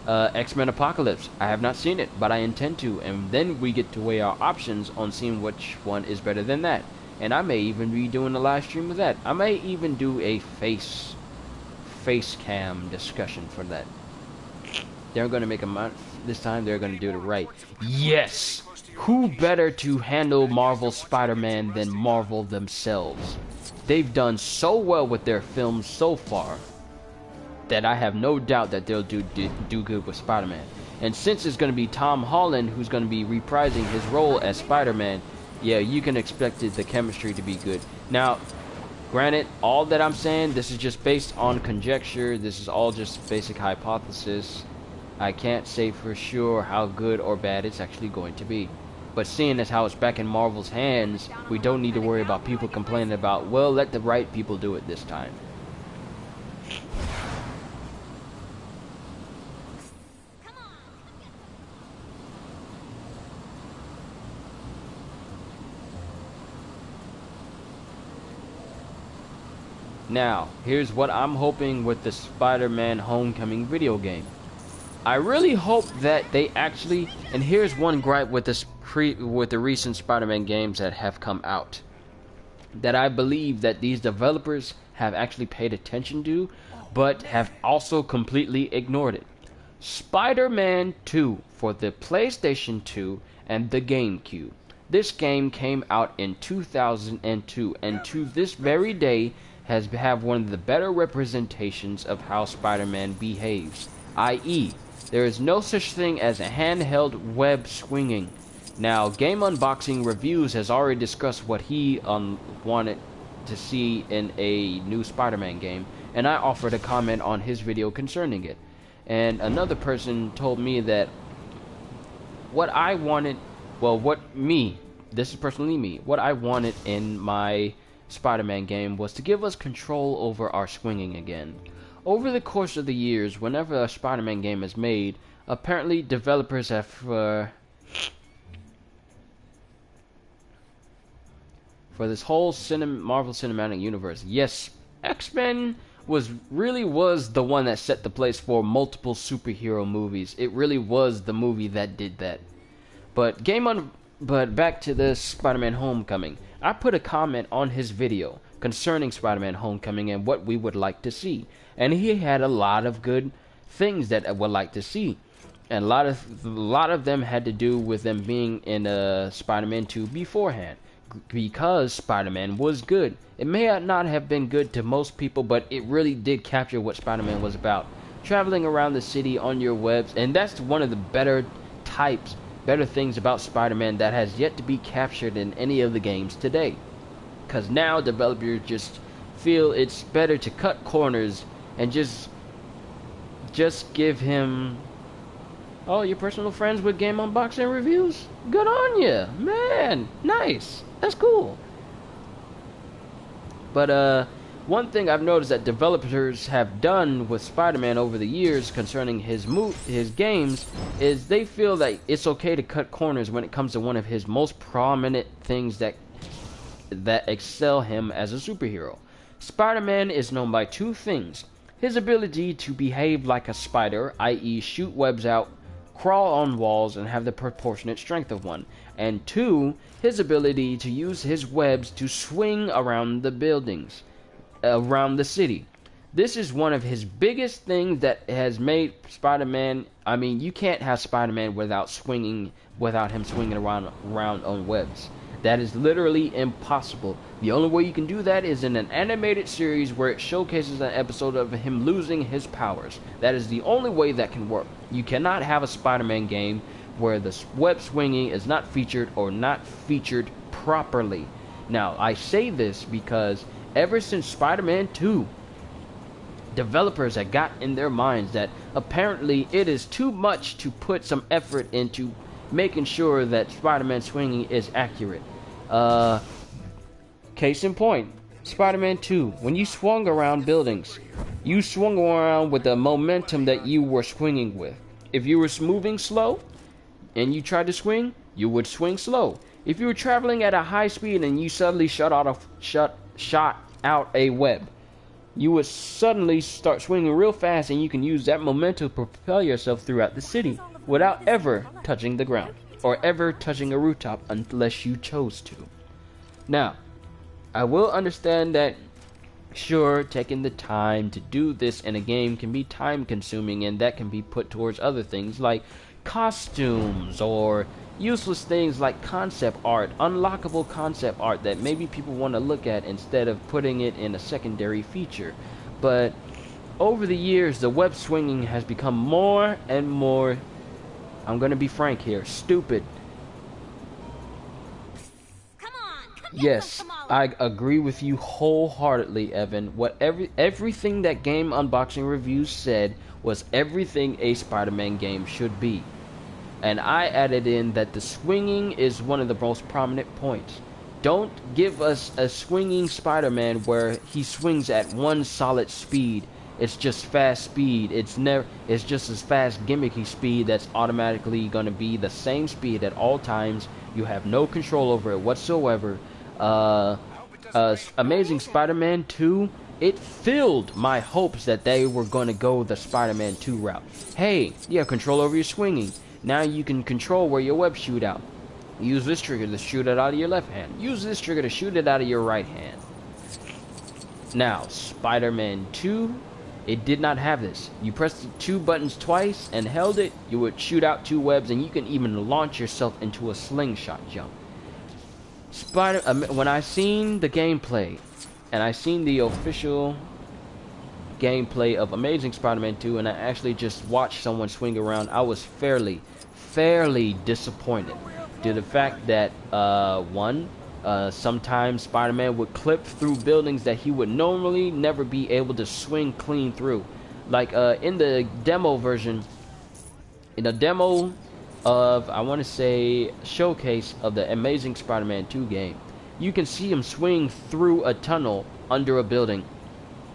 X-Men Apocalypse, I have not seen it, but I intend to, and then we get to weigh our options on seeing which one is better than that. And I may even be doing a live stream of that. I may even do a face cam discussion for that. They're going to make this time they're going to do it right. Yes! Who better to handle Marvel Spider-Man than Marvel themselves? They've done so well with their films so far that I have no doubt that they'll do good with Spider-Man. And since it's going to be Tom Holland who's going to be reprising his role as Spider-Man, yeah, you can expect the chemistry to be good. Now, granted, all that I'm saying, this is just based on conjecture. This is all just basic hypothesis. I can't say for sure how good or bad it's actually going to be. But seeing as how it's back in Marvel's hands, we don't need to worry about people complaining about, well, let the right people do it this time. Now, here's what I'm hoping with the Spider-Man Homecoming video game. I really hope that they actually, and here's one gripe with the recent Spider-Man games that have come out, that I believe that these developers have actually paid attention to, but have also completely ignored it. Spider-Man 2 for the PlayStation 2 and the GameCube. This game came out in 2002, and to this very day has have one of the better representations of how Spider-Man behaves, i.e., there is no such thing as a handheld web swinging. Now, Game Unboxing Reviews has already discussed what he wanted to see in a new Spider-Man game, and I offered a comment on his video concerning it. And another person told me that what I wanted, well, this is personally me, what I wanted in my Spider-Man game was to give us control over our swinging again. Over the course of the years, whenever a Spider-Man game is made, apparently developers have for this whole Marvel Cinematic Universe. Yes, X-Men really was the one that set the place for multiple superhero movies. It really was the movie that did that. But back to this Spider-Man Homecoming. I put a comment on his video concerning Spider-Man Homecoming and what we would like to see. And he had a lot of good things that I would like to see. And a lot of them had to do with them being in Spider-Man 2 beforehand. Because Spider-Man was good. It may not have been good to most people, but it really did capture what Spider-Man was about. Traveling around the city on your webs, and that's one of the better things about Spider-Man that has yet to be captured in any of the games today. Because now developers just feel it's better to cut corners and just give him, oh, your personal friends with Game Unboxing Reviews? Good on ya, man. Nice. That's cool. But one thing I've noticed that developers have done with Spider-Man over the years concerning his games is they feel that it's okay to cut corners when it comes to one of his most prominent things that excel him as a superhero. Spider-Man is known by two things: his ability to behave like a spider, i.e. shoot webs out, crawl on walls, and have the proportionate strength of one. And two, his ability to use his webs to swing around the buildings, around the city. This is one of his biggest things that has made Spider-Man, I mean, you can't have Spider-Man without him swinging around on webs. That is literally impossible. The only way you can do that is in an animated series where it showcases an episode of him losing his powers. That is the only way that can work. You cannot have a Spider-Man game where the web swinging is not featured or not featured properly. Now, I say this because ever since Spider-Man 2, developers have got in their minds that apparently it is too much to put some effort into making sure that Spider-Man swinging is accurate. Case in point, Spider-Man 2, when you swung around buildings, you swung around with the momentum that you were swinging with. If you were moving slow and you tried to swing, you would swing slow. If you were traveling at a high speed and you suddenly shot out a web, you would suddenly start swinging real fast, and you can use that momentum to propel yourself throughout the city without ever touching the ground or ever touching a rooftop unless you chose to. Now, I will understand that, sure, taking the time to do this in a game can be time consuming, and that can be put towards other things like costumes or useless things like concept art, unlockable concept art that maybe people want to look at instead of putting it in a secondary feature. But over the years, the web swinging has become more and more, I'm going to be frank here, stupid. Yes, I agree with you wholeheartedly, Evan. Everything that Game Unboxing Reviews said was everything a Spider-Man game should be. And I added in that the swinging is one of the most prominent points. Don't give us a swinging Spider-Man where he swings at one solid speed. It's just fast speed. It's just as fast gimmicky speed that's automatically going to be the same speed at all times. You have no control over it whatsoever. Amazing Spider-Man 2 it filled my hopes that they were going to go the Spider-Man 2 route. Hey, you have control over your swinging. Now you can control where your webs shoot out. Use this trigger to shoot it out of your left hand. Use this trigger to shoot it out of your right hand. Now, Spider-Man 2, it did not have this. You pressed the 2 buttons twice and held it, you would shoot out 2 webs, and you can even launch yourself into a slingshot jump. When I seen the gameplay, and I seen the official gameplay of Amazing Spider-Man 2, and I actually just watched someone swing around, I was fairly disappointed due to the fact that sometimes Spider-Man would clip through buildings that he would normally never be able to swing clean through. Like in the demo version, in the demo of, I want to say, showcase of the Amazing Spider-Man 2 game, you can see him swing through a tunnel under a building.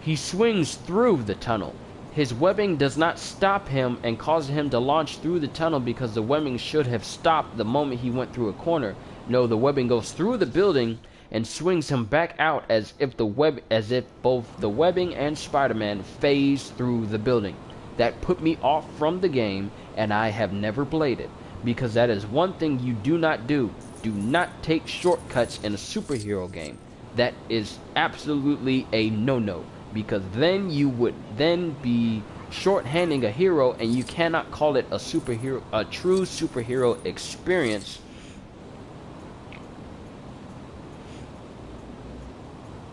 He swings through the tunnel. His webbing does not stop him and cause him to launch through the tunnel, because the webbing should have stopped the moment he went through a corner. No, the webbing goes through the building and swings him back out as if both the webbing and Spider-Man phase through the building. That put me off from the game, and I have never played it, because that is one thing you do not do. Do not take shortcuts in a superhero game. That is absolutely a no-no, because then you would then be shorthanding a hero, and you cannot call it a true superhero experience.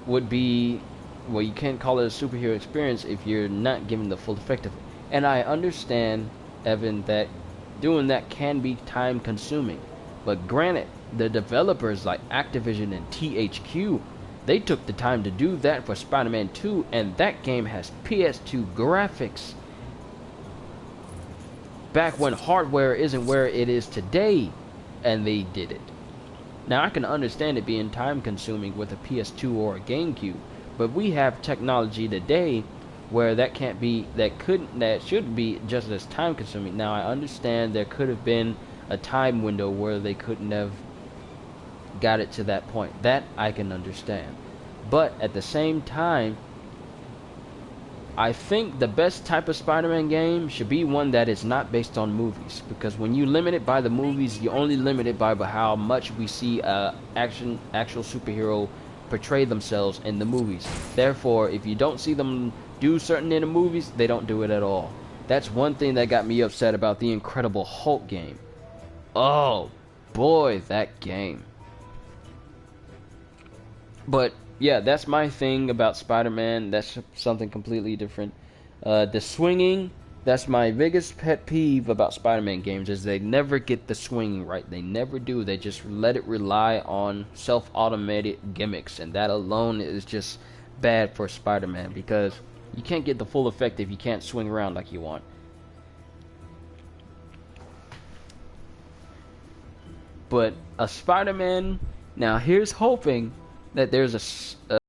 Would be, well, you can't call it a superhero experience if you're not giving the full effect of it. And I understand, Evan, that doing that can be time consuming, but granted, the developers like Activision and THQ, they took the time to do that for Spider-Man 2, and that game has PS2 graphics back when hardware isn't where it is today, and they did it. Now, I can understand it being time consuming with a PS2 or a GameCube, but we have technology today where that should be just as time consuming. Now, I understand there could have been a time window where they couldn't have got it to that point. That I can understand. But at the same time, I think the best type of Spider-Man game should be one that is not based on movies, because when you limit it by the movies, you only limit it by how much we see actual superhero portray themselves in the movies. Therefore, if you don't see them do certain in the movies, they don't do it at all. That's one thing that got me upset about the Incredible Hulk game. Oh boy, that game. But yeah, that's my thing about Spider-Man. That's something completely different. The swinging, that's my biggest pet peeve about Spider-Man games, is they never get the swinging right. They never do. They just let it rely on self-automated gimmicks, and that alone is just bad for Spider-Man, because you can't get the full effect if you can't swing around like you want. But a Spider-Man, now here's hoping that there's a